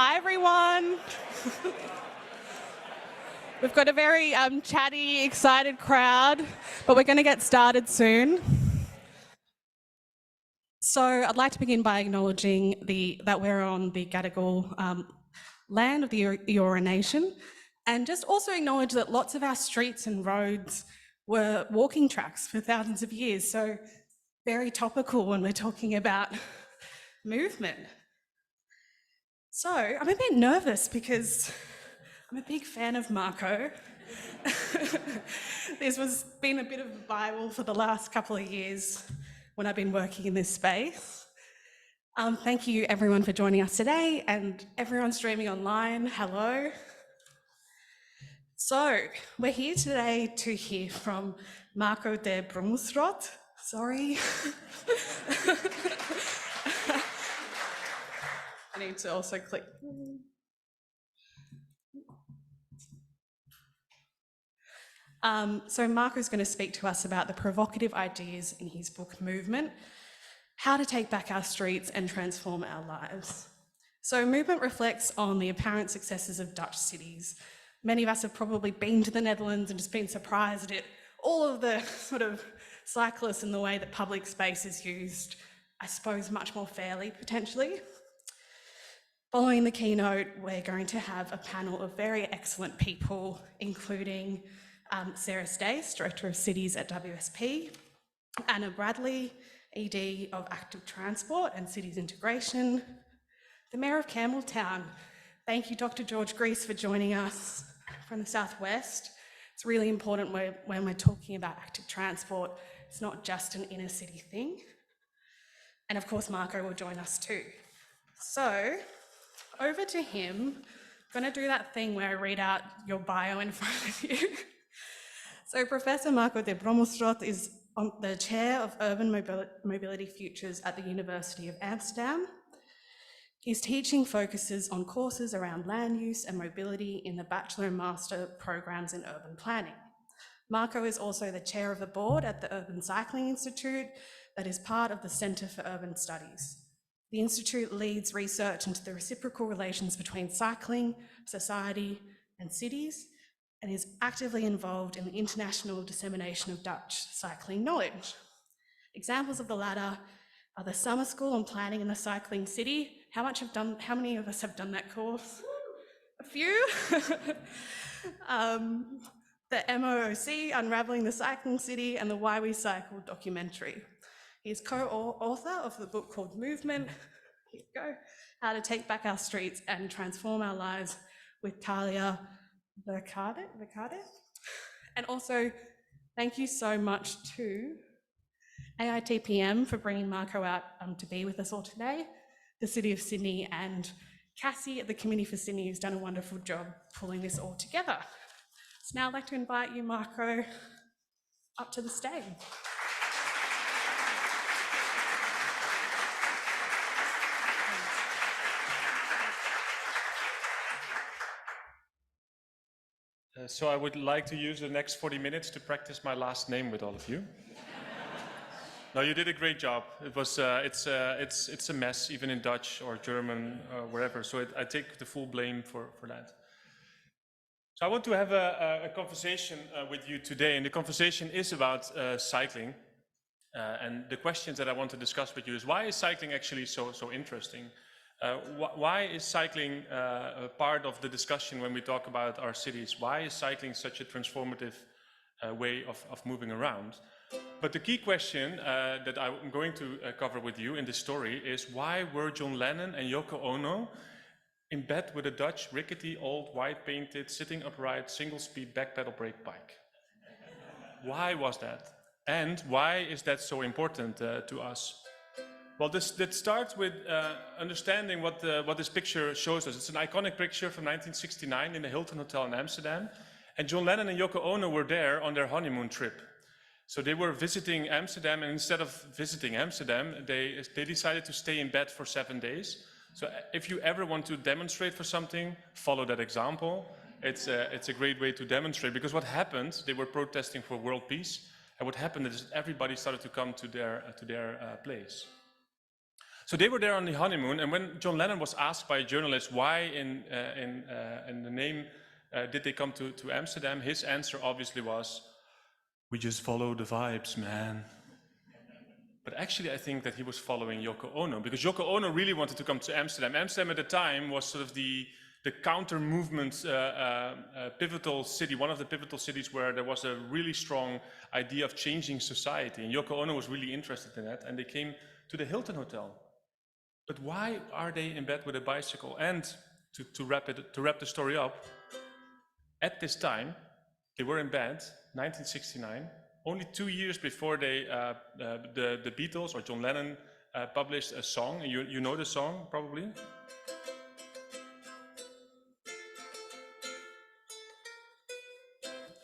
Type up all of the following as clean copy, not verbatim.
Hi, everyone. We've got a very chatty, excited crowd, but we're going to get started soon. So I'd like to begin by acknowledging that we're on the Gadigal land of the Eora Nation, and just also acknowledge that lots of our streets and roads were walking tracks for thousands of years, so very topical when we're talking about movement. So I'm a bit nervous because I'm a big fan of Marco. This has been a bit of a Bible for the last couple of years when I've been working in this space. Thank you everyone for joining us today, and everyone streaming online, hello. So we're here today to hear from Marco de Brömmelstroet. Sorry. I need to also click. So Marco's going to speak to us about the provocative ideas in his book Movement, how to take back our streets and transform our lives. So Movement reflects on the apparent successes of Dutch cities. Many of us have probably been to the Netherlands and just been surprised at all of the sort of cyclists and the way that public space is used, I suppose, much more fairly, potentially. Following the keynote, we're going to have a panel of very excellent people, including Sara Stace, Director of Cities at WSP, Anna Bradley, ED of Active Transport and Cities Integration, the Mayor of Campbelltown. Thank you, Dr. George Greiss, for joining us from the Southwest. It's really important when we're talking about active transport, it's not just an inner city thing. And of course, Marco will join us too. So, over to him. I'm going to do that thing where I read out your bio in front of you. So Professor Marco de Brömmelstroet is the Chair of Urban Mobility Futures at the University of Amsterdam. His teaching focuses on courses around land use and mobility in the Bachelor and Master programs in urban planning. Marco is also the Chair of the Board at the Urban Cycling Institute that is part of the Centre for Urban Studies. The Institute leads research into the reciprocal relations between cycling, society, and cities, and is actively involved in the international dissemination of Dutch cycling knowledge. Examples of the latter are the Summer School on Planning in the Cycling City. How many of us have done that course? A few. The MOOC, Unraveling the Cycling City, and the Why We Cycle documentary. He is co-author of the book called Movement, here you go, How to Take Back Our Streets and Transform Our Lives with Thalia Verdake. And also, thank you so much to AITPM for bringing Marco out to be with us all today, the City of Sydney, and Cassie at the Committee for Sydney, who's done a wonderful job pulling this all together. So now I'd like to invite you, Marco, up to the stage. So I would like to use the next 40 minutes to practice my last name with all of you. No, you did a great job. It was, it's a mess, even in Dutch or German, wherever. So I take the full blame for that. So I want to have a conversation with you today, and the conversation is about cycling. And the questions that I want to discuss with you is, why is cycling actually so interesting? Why is cycling a part of the discussion when we talk about our cities? Why is cycling such a transformative way of moving around? But the key question that I'm going to cover with you in this story is, why were John Lennon and Yoko Ono in bed with a Dutch, rickety, old, white-painted, sitting upright, single-speed backpedal brake bike? Why was that? And why is that so important to us? Well, that starts with understanding what this picture shows us. It's an iconic picture from 1969 in the Hilton Hotel in Amsterdam. And John Lennon and Yoko Ono were there on their honeymoon trip. So they were visiting Amsterdam, and instead of visiting Amsterdam, they decided to stay in bed for 7 days. So if you ever want to demonstrate for something, follow that example. It's a great way to demonstrate, because what happened, they were protesting for world peace, and what happened is everybody started to come to their place. So they were there on the honeymoon, and when John Lennon was asked by a journalist why in the name did they come to Amsterdam, his answer obviously was, "We just follow the vibes, man." But actually I think that he was following Yoko Ono, because Yoko Ono really wanted to come to Amsterdam. Amsterdam at the time was sort of the counter-movement pivotal city, one of the pivotal cities where there was a really strong idea of changing society. And Yoko Ono was really interested in that, and they came to the Hilton Hotel. But why are they in bed with a bicycle? And to wrap the story up, at this time, they were in bed, 1969, only 2 years before the Beatles or John Lennon published a song. You know the song, probably?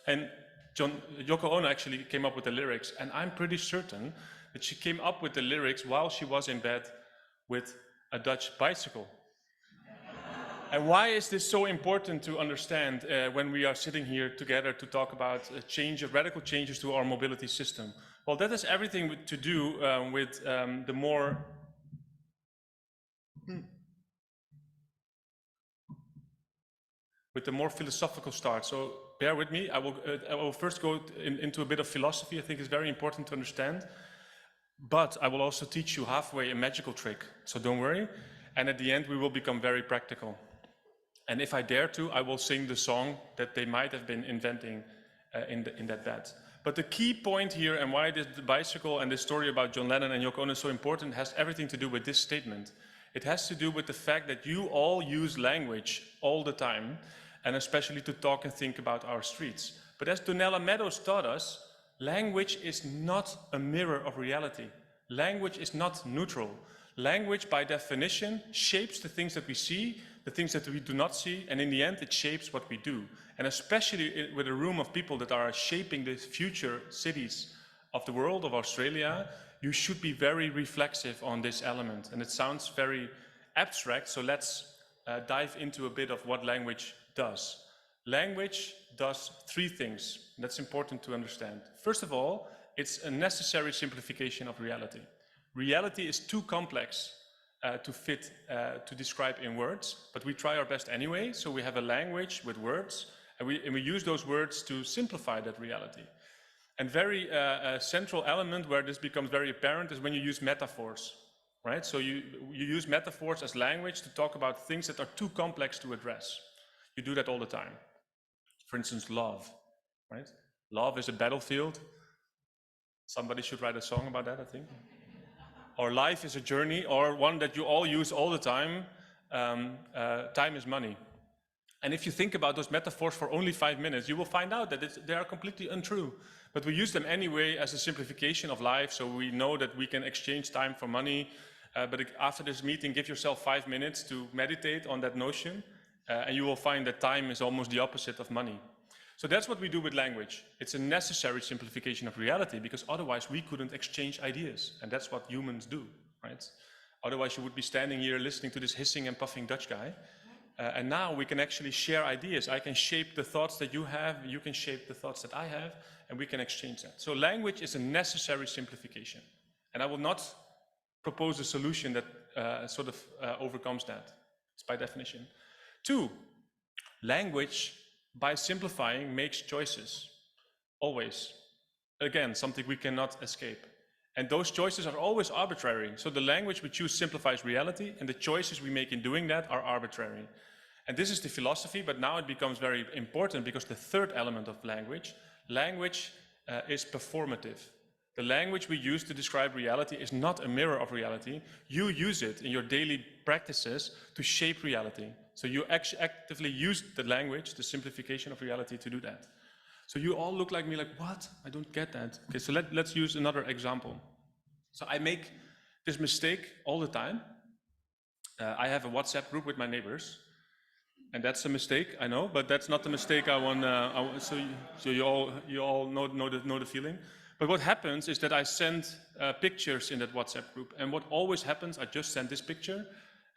And Yoko Ono actually came up with the lyrics, and I'm pretty certain that she came up with the lyrics while she was in bed with a Dutch bicycle. And why is this so important to understand when we are sitting here together to talk about radical changes to our mobility system? Well, that has everything to do with the more philosophical start. So bear with me. I will first go into a bit of philosophy. I think it's very important to understand. But I will also teach you halfway a magical trick. So don't worry. And at the end, we will become very practical. And if I dare to, I will sing the song that they might have been inventing in that bed. But the key point here, and why the bicycle and the story about John Lennon and Yoko Ono is so important, has everything to do with this statement. It has to do with the fact that you all use language all the time, and especially to talk and think about our streets. But as Donella Meadows taught us, language is not a mirror of reality. Language is not neutral. Language, by definition, shapes the things that we see, the things that we do not see, and in the end, it shapes what we do. And especially with a room of people that are shaping the future cities of the world, of Australia, you should be very reflexive on this element. And it sounds very abstract, so let's dive into a bit of what language does. Language does three things. That's important to understand. First of all, it's a necessary simplification of reality. Reality is too complex to describe in words, but we try our best anyway. So we have a language with words, and we use those words to simplify that reality. And very central element where this becomes very apparent is when you use metaphors, right? So you use metaphors as language to talk about things that are too complex to address. You do that all the time. For instance, love, right? Love is a battlefield. Somebody should write a song about that, I think. Or life is a journey, or one that you all use all the time. Time is money. And if you think about those metaphors for only 5 minutes, you will find out that they are completely untrue. But we use them anyway as a simplification of life, so we know that we can exchange time for money. But after this meeting, give yourself 5 minutes to meditate on that notion, and you will find that time is almost the opposite of money. So that's what we do with language. It's a necessary simplification of reality, because otherwise we couldn't exchange ideas, and that's what humans do, right? Otherwise you would be standing here listening to this hissing and puffing Dutch guy, and now we can actually share ideas. I can shape the thoughts that you have, you can shape the thoughts that I have, and we can exchange that. So language is a necessary simplification, and I will not propose a solution that overcomes that. It's by definition. 2, language, by simplifying, makes choices, always. Again, something we cannot escape. And those choices are always arbitrary. So the language we choose simplifies reality, and the choices we make in doing that are arbitrary. And this is the philosophy, but now it becomes very important, because the third element of language is performative. The language we use to describe reality is not a mirror of reality. You use it in your daily practices to shape reality. So you actively use the language, the simplification of reality, to do that. So you all look like me like, what? I don't get that. Okay, so let's use another example. So I make this mistake all the time. I have a WhatsApp group with my neighbors. And that's a mistake, I know, but that's not the mistake I want. So you all know the feeling. But what happens is that I send pictures in that WhatsApp group. And what always happens, I just send this picture,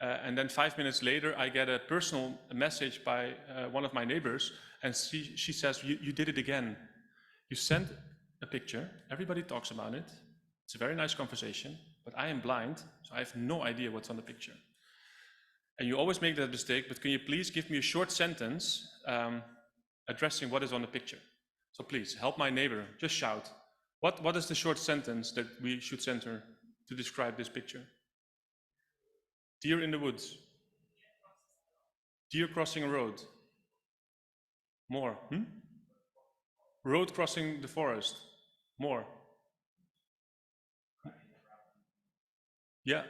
and then 5 minutes later, I get a personal message by one of my neighbors, and she says, you did it again. You sent a picture, everybody talks about it, It's a very nice conversation, but I am blind, so I have no idea what's on the picture. And you always make that mistake, but can you please give me a short sentence addressing what is on the picture? So please, help my neighbor, just shout. What is the short sentence that we should center to describe this picture? Deer in the woods. Deer crossing a road. More. Road crossing the forest. More. Yeah.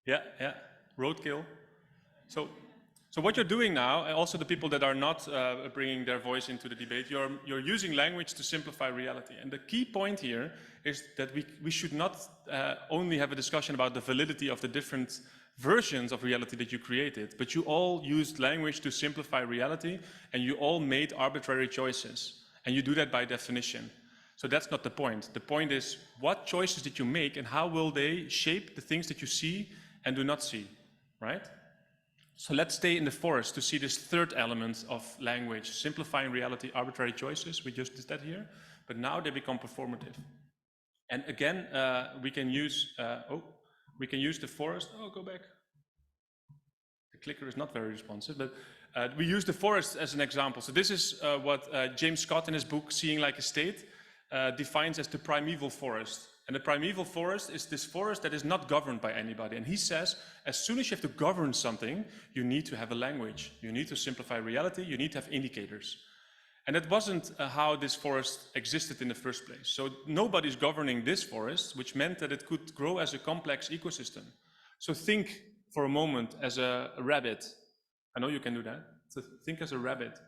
Yeah. Roadkill. So what you're doing now, and also the people that are not bringing their voice into the debate, you're using language to simplify reality. And the key point here is that we should not only have a discussion about the validity of the different versions of reality that you created, but you all used language to simplify reality, and you all made arbitrary choices. And you do that by definition. So that's not the point. The point is, what choices did you make, and how will they shape the things that you see and do not see, right? So let's stay in the forest to see this third element of language, simplifying reality, arbitrary choices. We just did that here, but now they become performative. And again, we can use the forest. Oh, go back. The clicker is not very responsive, but we use the forest as an example. So this is what James Scott in his book, Seeing Like a State, defines as the primeval forest. And the primeval forest is this forest that is not governed by anybody. And he says, as soon as you have to govern something, you need to have a language. You need to simplify reality. You need to have indicators. And that wasn't how this forest existed in the first place. So nobody's governing this forest, which meant that it could grow as a complex ecosystem. So think for a moment as a rabbit. I know you can do that. So think as a rabbit.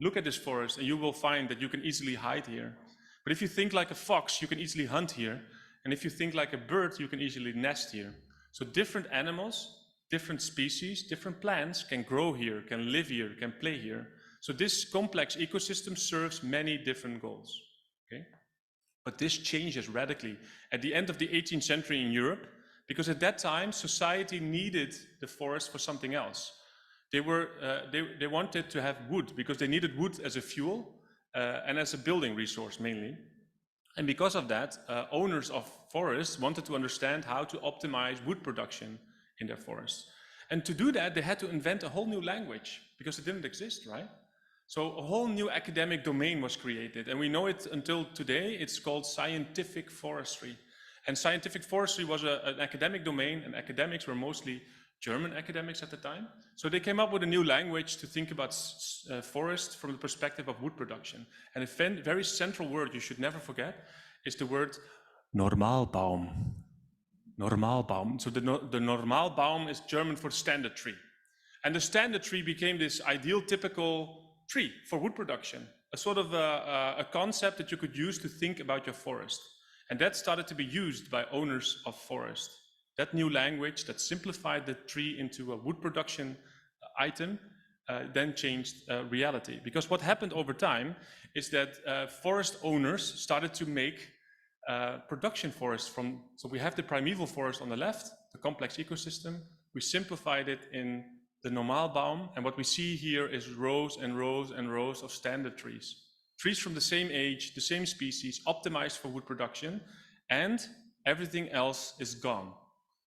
Look at this forest, and you will find that you can easily hide here. But if you think like a fox, you can easily hunt here. And if you think like a bird, you can easily nest here. So different animals, different species, different plants can grow here, can live here, can play here. So this complex ecosystem serves many different goals. Okay? But this changes radically at the end of the 18th century in Europe, because at that time, society needed the forest for something else. They wanted to have wood, because they needed wood as a fuel, and as a building resource mainly. And because of that, owners of forests wanted to understand how to optimize wood production in their forests. And to do that, they had to invent a whole new language, because it didn't exist, right? So a whole new academic domain was created, and we know it until today. It's called scientific forestry. And scientific forestry was an academic domain, and academics were mostly German academics at the time. So they came up with a new language to think about forest from the perspective of wood production. And a very central word you should never forget is the word Normalbaum. Normalbaum. So the Normalbaum is German for standard tree. And the standard tree became this ideal, typical tree for wood production, a sort of a concept that you could use to think about your forest. And that started to be used by owners of forest. That new language that simplified the tree into a wood production item then changed reality. Because what happened over time is that forest owners started to make production forests so we have the primeval forest on the left, the complex ecosystem. We simplified it in the Normalbaum, and what we see here is rows and rows and rows of standard trees. Trees from the same age, the same species, optimized for wood production, and everything else is gone.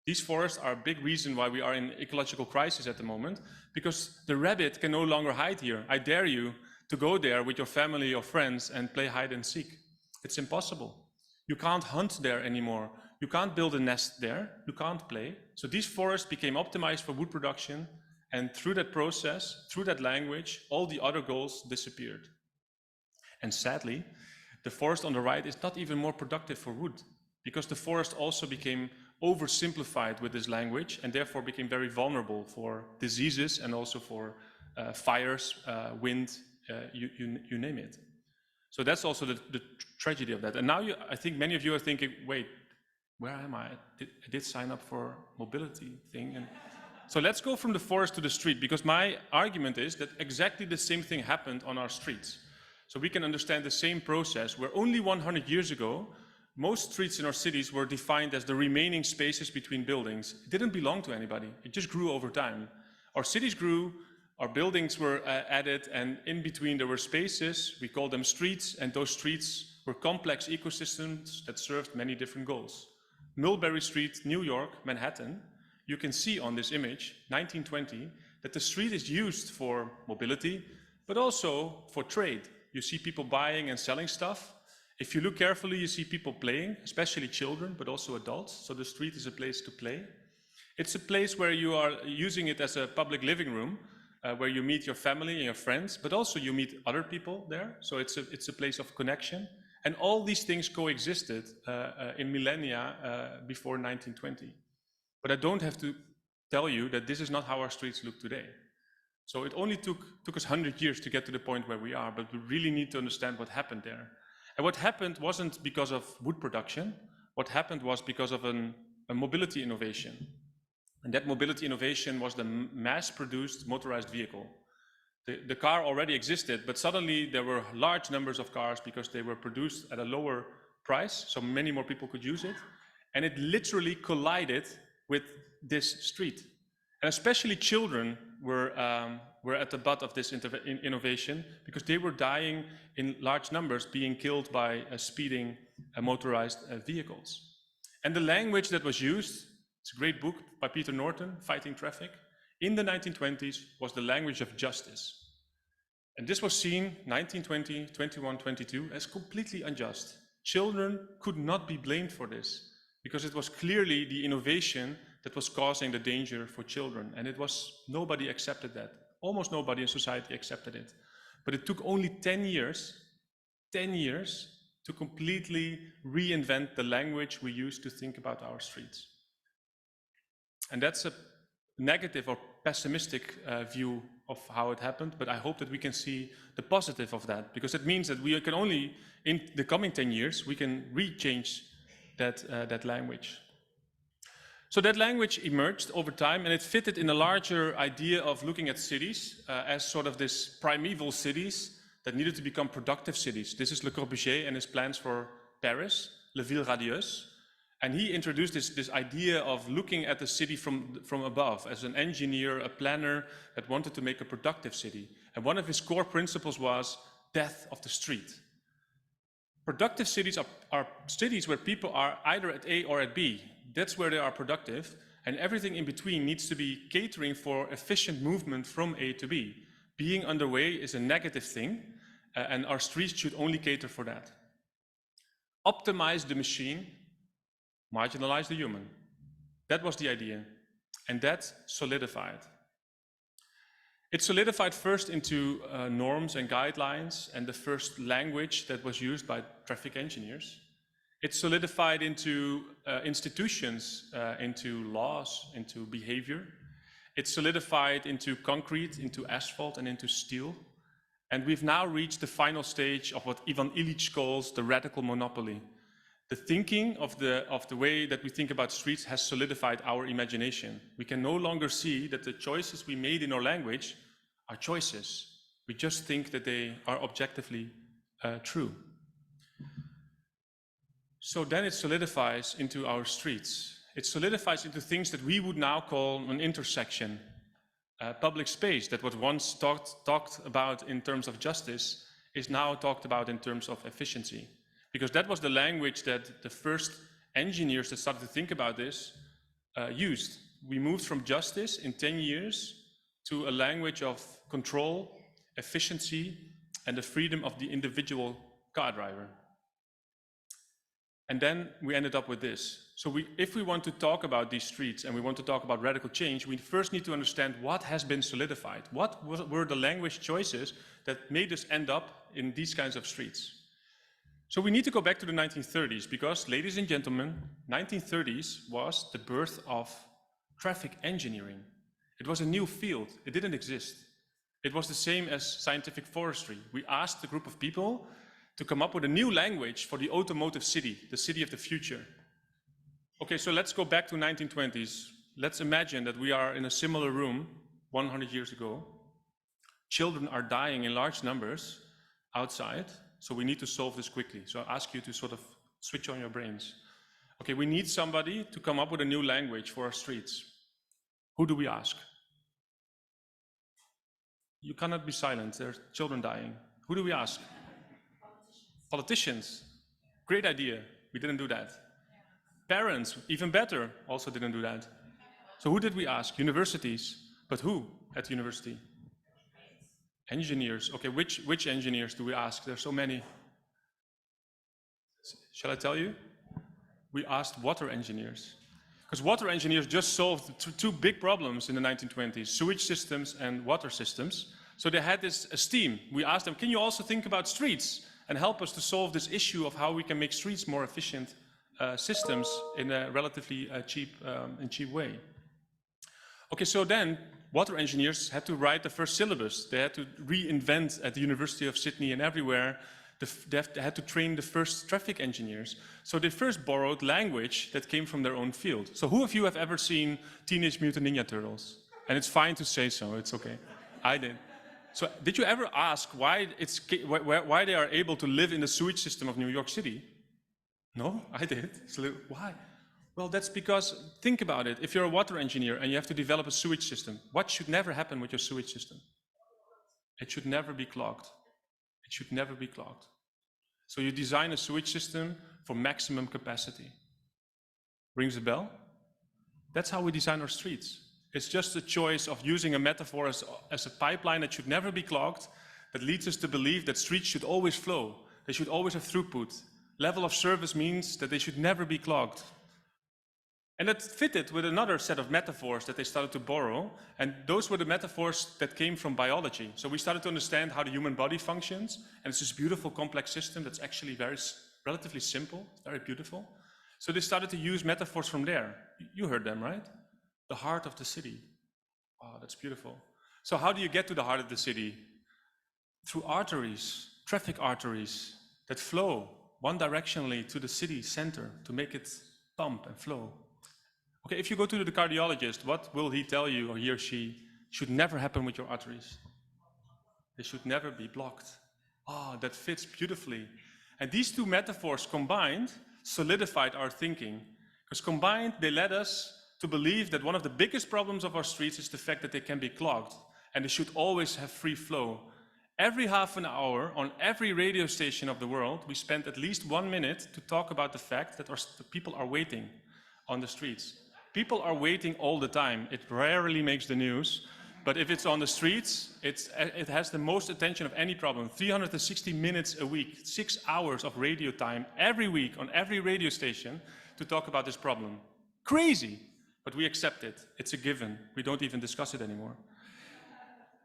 These forests are a big reason why we are in ecological crisis at the moment, because the rabbit can no longer hide here. I dare you to go there with your family or friends and play hide and seek. It's impossible. You can't hunt there anymore. You can't build a nest there. You can't play. So these forests became optimized for wood production, and through that process, through that language, all the other goals disappeared. And sadly, the forest on the right is not even more productive for wood, because the forest also became oversimplified with this language, and therefore became very vulnerable for diseases and also for fires, wind, you name it. So that's also the tragedy of that. And now I think many of you are thinking, wait, where am I? I did sign up for mobility thing. And so let's go from the forest to the street, because my argument is that exactly the same thing happened on our streets. So we can understand the same process where only 100 years ago, most streets in our cities were defined as the remaining spaces between buildings. It didn't belong to anybody. It just grew over time. Our cities grew, our buildings were added, and in between there were spaces. We called them streets, and those streets were complex ecosystems that served many different goals. Mulberry Street, New York, Manhattan, you can see on this image, 1920, that the street is used for mobility, but also for trade. You see people buying and selling stuff. If you look carefully, you see people playing, especially children, but also adults. So the street is a place to play. It's a place where you are using it as a public living room, where you meet your family and your friends, but also you meet other people there. So it's a place of connection. And all these things coexisted in millennia before 1920. But I don't have to tell you that this is not how our streets look today. So it only took us 100 years to get to the point where we are, but we really need to understand what happened there. And what happened wasn't because of wood production. What happened was because of a mobility innovation. And that mobility innovation was the mass-produced motorized vehicle. The car already existed, but suddenly there were large numbers of cars because they were produced at a lower price, so many more people could use it. And it literally collided with this street. And especially children were at the butt of this innovation because they were dying in large numbers, being killed by speeding motorized vehicles. And the language that was used, it's a great book by Peter Norton, Fighting Traffic, in the 1920s was the language of justice. And this was seen 1920, 21, 22 as completely unjust. Children could not be blamed for this because it was clearly the innovation that was causing the danger for children. And nobody accepted that. Almost nobody in society accepted it. But it took only 10 years to completely reinvent the language we use to think about our streets. And that's a negative or pessimistic view of how it happened, but I hope that we can see the positive of that, because it means that we can only, in the coming 10 years, we can re-change that language. So that language emerged over time, and it fitted in a larger idea of looking at cities as sort of this primeval cities that needed to become productive cities. This is Le Corbusier and his plans for Paris, La Ville Radieuse. And he introduced this idea of looking at the city from above as an engineer, a planner that wanted to make a productive city. And one of his core principles was death of the street. Productive cities are cities where people are either at A or at B. That's where they are productive, and everything in between needs to be catering for efficient movement from A to B. Being underway is a negative thing, and our streets should only cater for that. Optimize the machine, marginalize the human. That was the idea, and that solidified. It solidified first into norms and guidelines and the first language that was used by traffic engineers. It solidified into institutions, into laws, into behavior. It solidified into concrete, into asphalt, and into steel. And we've now reached the final stage of what Ivan Illich calls the radical monopoly. The thinking of the way that we think about streets has solidified our imagination. We can no longer see that the choices we made in our language are choices. We just think that they are objectively true. So then it solidifies into our streets. It solidifies into things that we would now call an intersection. Public space that was once talked about in terms of justice is now talked about in terms of efficiency. Because that was the language that the first engineers that started to think about this used. We moved from justice in 10 years to a language of control, efficiency, and the freedom of the individual car driver. And then we ended up with this. So if we want to talk about these streets and we want to talk about radical change, we first need to understand what has been solidified. What were the language choices that made us end up in these kinds of streets? So we need to go back to the 1930s because, ladies and gentlemen, 1930s was the birth of traffic engineering. It was a new field. It didn't exist. It was the same as scientific forestry. We asked a group of people to come up with a new language for the automotive city, the city of the future. Okay, so let's go back to 1920s. Let's imagine that we are in a similar room 100 years ago. Children are dying in large numbers outside, so we need to solve this quickly. So I ask you to sort of switch on your brains. Okay, we need somebody to come up with a new language for our streets. Who do we ask? You cannot be silent, there's children dying. Who do we ask? Politicians. Great idea. We didn't do that. Parents, even better, also didn't do that. So who did we ask? Universities. But who at university? Engineers. Okay, which engineers do we ask? There's so many. Shall I tell you? We asked water engineers. Because water engineers just solved two big problems in the 1920s, sewage systems and water systems. So they had this esteem. We asked them, can you also think about streets and help us to solve this issue of how we can make streets more efficient systems in a relatively cheap way? Okay, so then water engineers had to write the first syllabus. They had to reinvent at the University of Sydney and everywhere. They had to train the first traffic engineers. So they first borrowed language that came from their own field. So who of you have ever seen Teenage Mutant Ninja Turtles? And it's fine to say so, it's okay. I did. So did you ever ask why they are able to live in the sewage system of New York City? No, I did. So why? Well, that's because, think about it, if you're a water engineer and you have to develop a sewage system, what should never happen with your sewage system? It should never be clogged. It should never be clogged. So you design a sewage system for maximum capacity. Rings a bell? That's how we design our streets. It's just a choice of using a metaphor as a pipeline that should never be clogged, that leads us to believe that streets should always flow. They should always have throughput. Level of service means that they should never be clogged. And that fitted with another set of metaphors that they started to borrow, and those were the metaphors that came from biology. So we started to understand how the human body functions, and it's this beautiful complex system that's actually relatively simple, very beautiful. So they started to use metaphors from there. You heard them, right? The heart of the city. Oh, that's beautiful. So how do you get to the heart of the city? Through arteries, traffic arteries that flow one directionally to the city center to make it pump and flow. Okay, if you go to the cardiologist, what will he tell you, or he or she? Should never happen with your arteries. They should never be blocked. Ah, that fits beautifully. And these two metaphors combined solidified our thinking. Because combined, they led us to believe that one of the biggest problems of our streets is the fact that they can be clogged, and they should always have free flow. Every half an hour, on every radio station of the world, we spend at least 1 minute to talk about the fact that the people are waiting on the streets. People are waiting all the time. It rarely makes the news, but if it's on the streets, it has the most attention of any problem. 360 minutes a week, 6 hours of radio time every week on every radio station to talk about this problem. Crazy, but we accept it. It's a given. We don't even discuss it anymore.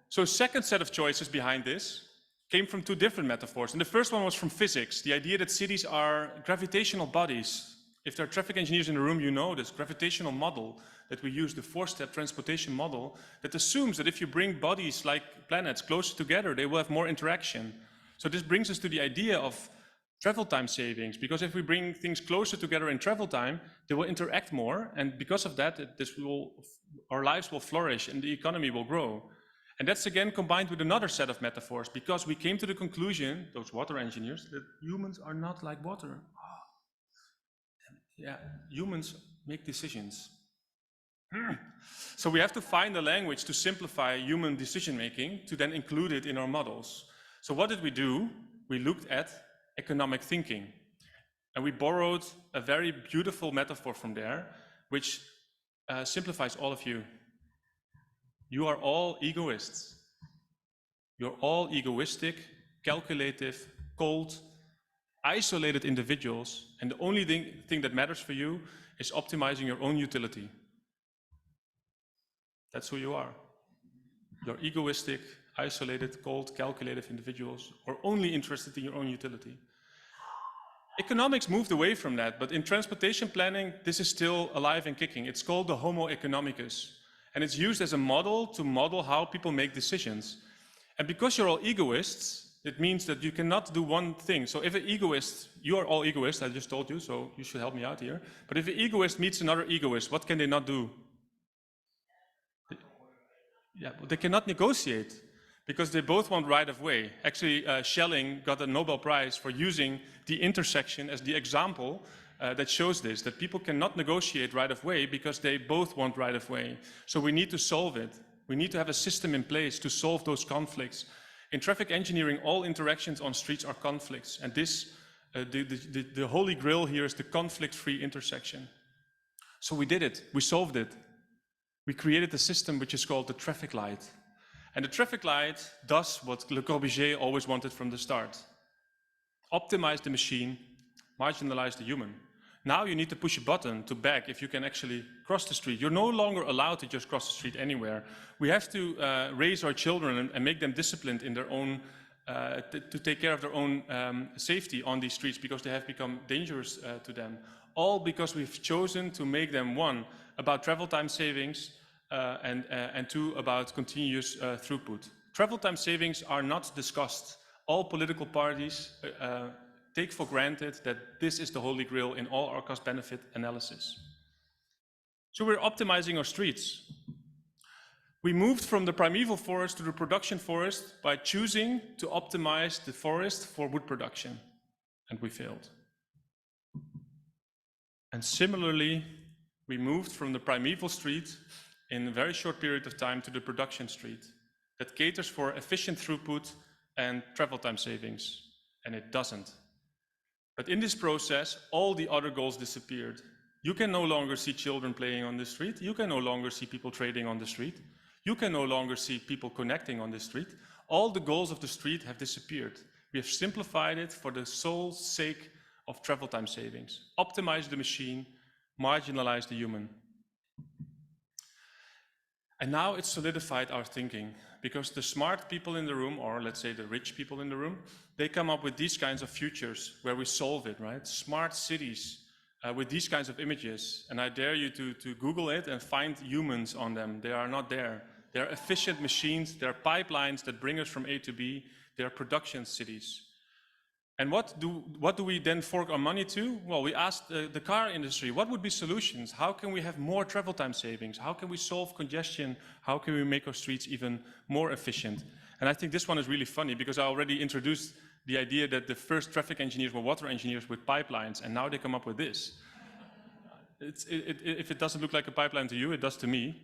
So second set of choices behind this came from two different metaphors. And the first one was from physics, the idea that cities are gravitational bodies. If there are traffic engineers in the room, you know this gravitational model that we use, the four-step transportation model, that assumes that if you bring bodies like planets closer together, they will have more interaction. So this brings us to the idea of travel time savings, because if we bring things closer together in travel time, they will interact more, and because of that, our lives will flourish and the economy will grow. And that's again combined with another set of metaphors, because we came to the conclusion, those water engineers, that humans are not like water. Yeah, humans make decisions. So we have to find a language to simplify human decision-making to then include it in our models. So what did we do? We looked at economic thinking. And we borrowed a very beautiful metaphor from there, which simplifies all of you. You are all egoists. You're all egoistic, calculative, cold, isolated individuals, and the only thing that matters for you is optimizing your own utility. That's who you are. You're egoistic, isolated, cold, calculative individuals, or only interested in your own utility. Economics moved away from that, but in transportation planning, this is still alive and kicking. It's called the Homo economicus, and it's used as a model to model how people make decisions. And because you're all egoists, it means that you cannot do one thing. So if an egoist, you are all egoists, I just told you, so you should help me out here. But if an egoist meets another egoist, what can they not do? Yeah, they cannot negotiate because they both want right of way. Actually, Schelling got a Nobel Prize for using the intersection as the example that shows this, that people cannot negotiate right of way because they both want right of way. So we need to solve it. We need to have a system in place to solve those conflicts. In traffic engineering, all interactions on streets are conflicts, and this The holy grail here is the conflict-free intersection. So we did it, we solved it. We created a system which is called the traffic light. And the traffic light does what Le Corbusier always wanted from the start. Optimize the machine, marginalize the human. Now you need to push a button to back if you can actually cross the street. You're no longer allowed to just cross the street anywhere. We have to raise our children and make them disciplined in their own, to take care of their own safety on these streets because they have become dangerous to them. All because we've chosen to make them, one, about travel time savings, and two, about continuous throughput. Travel time savings are not discussed. All political parties take for granted that this is the holy grail in all our cost-benefit analysis. So we're optimizing our streets. We moved from the primeval forest to the production forest by choosing to optimize the forest for wood production, and we failed. And similarly, we moved from the primeval street in a very short period of time to the production street that caters for efficient throughput and travel time savings, and it doesn't. But in this process, all the other goals disappeared. You can no longer see children playing on the street. You can no longer see people trading on the street. You can no longer see people connecting on the street. All the goals of the street have disappeared. We have simplified it for the sole sake of travel time savings. Optimize the machine, marginalize the human. And now it's solidified our thinking, because the smart people in the room, or let's say the rich people in the room, they come up with these kinds of futures where we solve it, right? Smart cities with these kinds of images. And I dare you to Google it and find humans on them. They are not there. They're efficient machines. They're pipelines that bring us from A to B. They're production cities. And what do we then fork our money to? Well, we asked the car industry, what would be solutions? How can we have more travel time savings? How can we solve congestion? How can we make our streets even more efficient? And I think this one is really funny because I already introduced the idea that the first traffic engineers were water engineers with pipelines, and now they come up with this. If it doesn't look like a pipeline to you, it does to me.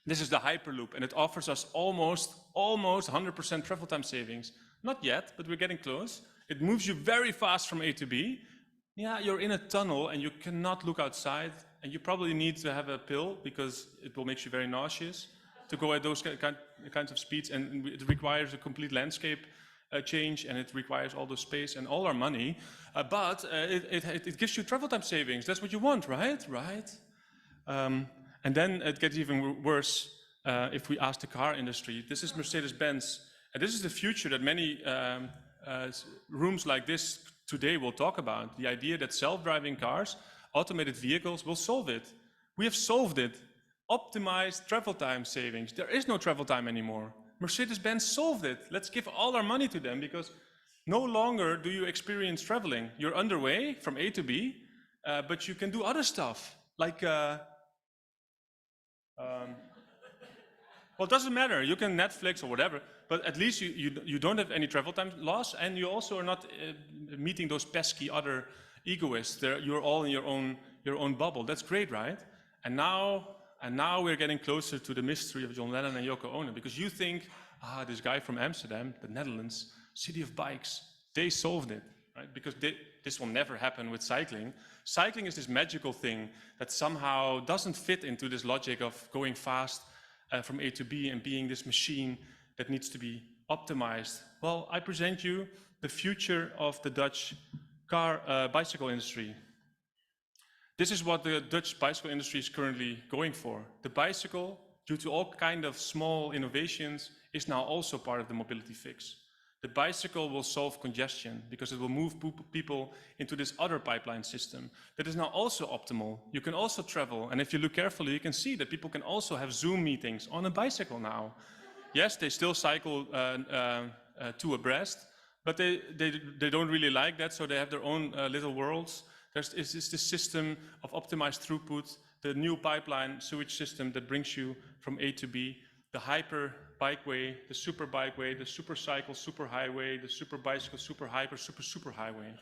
This is the Hyperloop, and it offers us almost 100% travel time savings. Not yet, but we're getting close. It moves you very fast from A to B. Yeah, you're in a tunnel and you cannot look outside, and you probably need to have a pill because it will make you very nauseous to go at those kinds of speeds, and it requires a complete landscape change, and it requires all the space and all our money, but it gives you travel time savings. That's what you want, right? Right. And then it gets even worse if we ask the car industry. This is Mercedes-Benz, and this is the future that many rooms like this today will talk about. The idea that self-driving cars, automated vehicles will solve it. We have solved it. Optimized travel time savings. There is no travel time anymore. Mercedes-Benz solved it. Let's give all our money to them, because no longer do you experience traveling. You're underway from A to B, but you can do other stuff, like well, it doesn't matter. You can Netflix or whatever, but at least you don't have any travel time loss, and you also are not meeting those pesky other egoists. You're all in your own bubble. That's great, right? And now we're getting closer to the mystery of John Lennon and Yoko Ono, because you think, this guy from Amsterdam, the Netherlands, city of bikes, they solved it, right? Because this will never happen with cycling. Cycling is this magical thing that somehow doesn't fit into this logic of going fast from A to B and being this machine that needs to be optimized. Well, I present you the future of the Dutch bicycle industry. This is what the Dutch bicycle industry is currently going for. The bicycle, due to all kind of small innovations, is now also part of the mobility fix. The bicycle will solve congestion because it will move people into this other pipeline system that is now also optimal. You can also travel, and if you look carefully, you can see that people can also have Zoom meetings on a bicycle now. Yes, they still cycle two abreast, but they don't really like that, so they have their own little worlds. There's this system of optimized throughput, the new pipeline sewage system that brings you from A to B, the hyper bikeway, the super bikeway, the super cycle, super highway, the super bicycle, super hyper, super highway.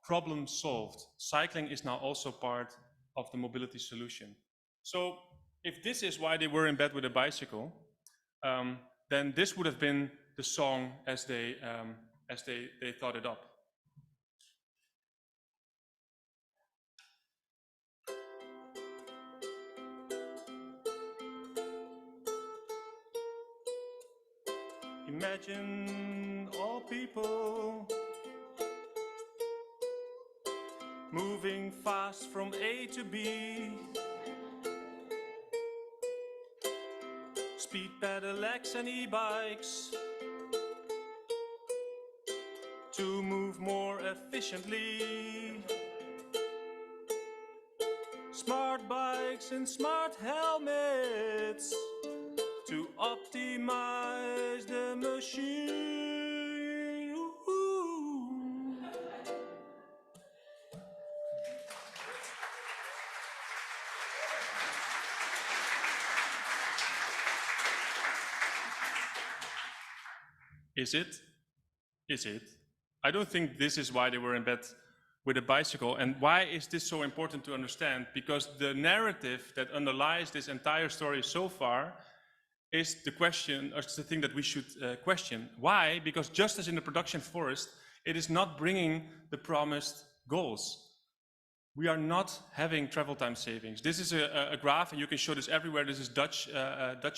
Problem solved. Cycling is now also part of the mobility solution. So if this is why they were in bed with a bicycle, then this would have been the song as they thought it up. Imagine all people moving fast from A to B. Speed pedelecs and e-bikes to move more efficiently. Smart bikes and smart helmets to optimize the machine. Ooh. Is it? Is it? I don't think this is why they were in bed with a bicycle. And why is this so important to understand? Because the narrative that underlies this entire story so far is the question, or it's the thing that we should question. Why? Because just as in the production forest, it is not bringing the promised goals. We are not having travel time savings. This is a graph, and you can show this everywhere. This is Dutch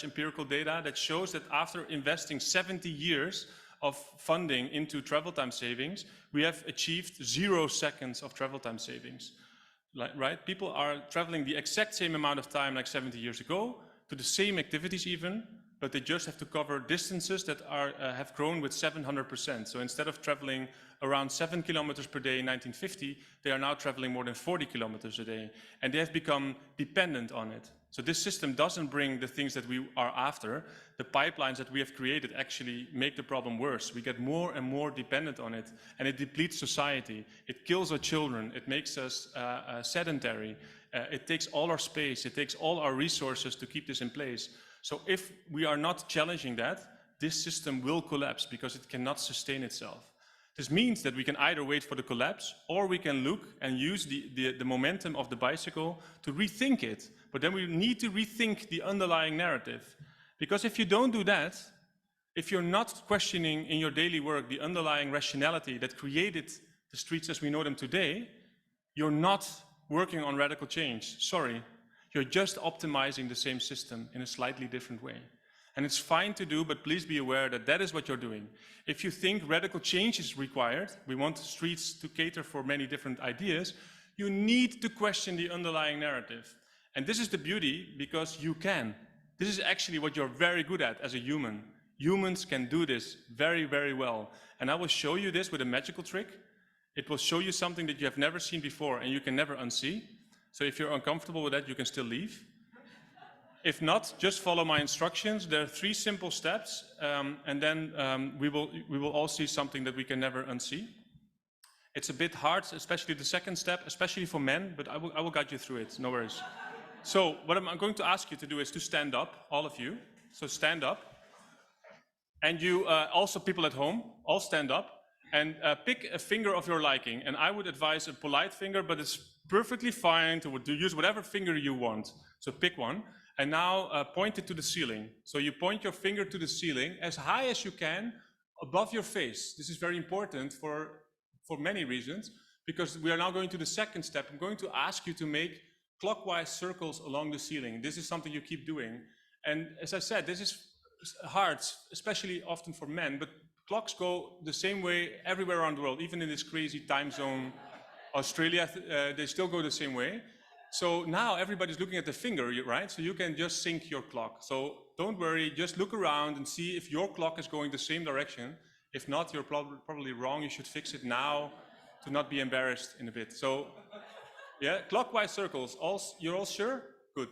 empirical data that shows that after investing 70 years of funding into travel time savings, we have achieved 0 seconds of travel time savings. Right? People are traveling the exact same amount of time like 70 years ago, to the same activities even, but they just have to cover distances that have grown with 700%. So instead of traveling around 7 kilometers per day in 1950, they are now traveling more than 40 kilometers a day, and they have become dependent on it. So this system doesn't bring the things that we are after. The pipelines that we have created actually make the problem worse. We get more and more dependent on it, and it depletes society. It kills our children. It makes us sedentary. It takes all our space. It takes all our resources to keep this in place. So if we are not challenging that, this system will collapse because it cannot sustain itself. This means that we can either wait for the collapse, or we can look and use the momentum of the bicycle to rethink it. But then we need to rethink the underlying narrative. Because if you don't do that, if you're not questioning in your daily work the underlying rationality that created the streets as we know them today, you're not working on radical change. Sorry, you're just optimizing the same system in a slightly different way. And it's fine to do, but please be aware that that is what you're doing. If you think radical change is required, we want streets to cater for many different ideas, you need to question the underlying narrative. And this is the beauty, because you can. This is actually what you're very good at as a human. Humans can do this very, very well. And I will show you this with a magical trick. It will show you something that you have never seen before and you can never unsee. So if you're uncomfortable with that, you can still leave. If not, just follow my instructions. There are 3 simple steps, and then we will all see something that we can never unsee. It's a bit hard, especially the second step, especially for men, but I will guide you through it, no worries. So what I'm going to ask you to do is to stand up, all of you. So stand up. And you, also people at home, all stand up and pick a finger of your liking. And I would advise a polite finger, but it's perfectly fine to use whatever finger you want. So pick one. And now point it to the ceiling. So you point your finger to the ceiling as high as you can above your face. This is very important for many reasons, because we are now going to the second step. I'm going to ask you to make clockwise circles along the ceiling. This is something you keep doing. And as I said, this is hard, especially often for men, but clocks go the same way everywhere around the world, even in this crazy time zone. Australia, they still go the same way. So now everybody's looking at the finger, right? So you can just sync your clock. So don't worry, just look around and see if your clock is going the same direction. If not, you're probably wrong. You should fix it now to not be embarrassed in a bit. So yeah, clockwise circles. You're all sure? Good.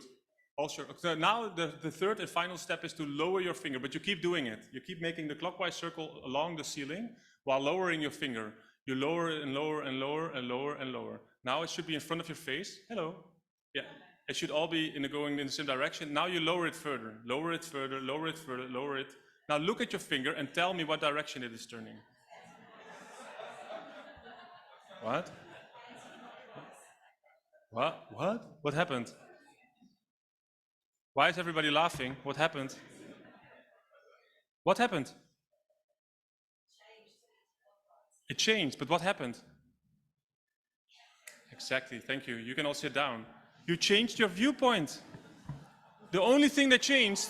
All sure. So now the third and final step is to lower your finger, but you keep doing it. You keep making the clockwise circle along the ceiling while lowering your finger. You lower it and lower and lower and lower and lower. Now it should be in front of your face. Hello. Yeah. It should all be going in the same direction. Now you lower it further. Lower it further, lower it further, lower it. Now look at your finger and tell me what direction it is turning. What? What? What? What happened? Why is everybody laughing? What happened? What happened? It changed, but what happened? Exactly, thank you. You can all sit down. You changed your viewpoint. The only thing that changed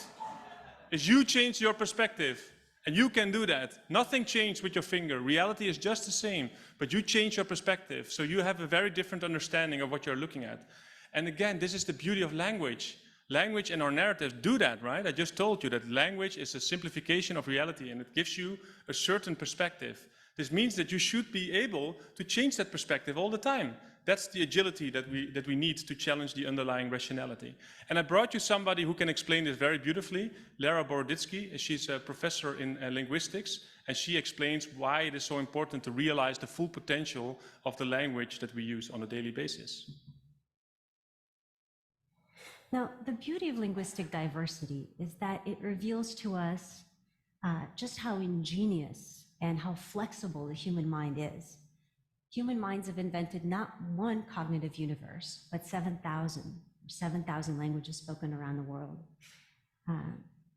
is you changed your perspective. And you can do that. Nothing changed with your finger. Reality is just the same, but you change your perspective. So you have a very different understanding of what you're looking at. And again, this is the beauty of language. Language and our narratives do that, right? I just told you that language is a simplification of reality and it gives you a certain perspective. This means that you should be able to change that perspective all the time. That's the agility that we need to challenge the underlying rationality. And I brought you somebody who can explain this very beautifully, Lara Boroditsky. She's a professor in linguistics, and she explains why it is so important to realize the full potential of the language that we use on a daily basis. Now, the beauty of linguistic diversity is that it reveals to us just how ingenious and how flexible the human mind is. Human minds have invented not one cognitive universe, but 7,000 languages spoken around the world.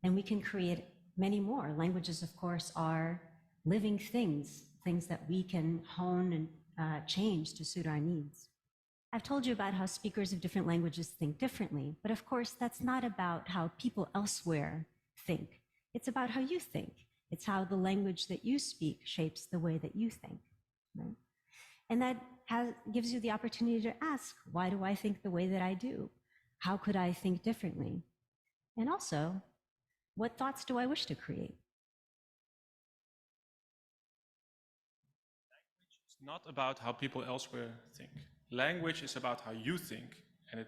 And we can create many more. Languages, of course, are living things that we can hone and change to suit our needs. I've told you about how speakers of different languages think differently, but of course, that's not about how people elsewhere think. It's about how you think. It's how the language that you speak shapes the way that you think, right? And that gives you the opportunity to ask, why do I think the way that I do? How could I think differently? And also, what thoughts do I wish to create? Language is not about how people elsewhere think. Language is about how you think, and it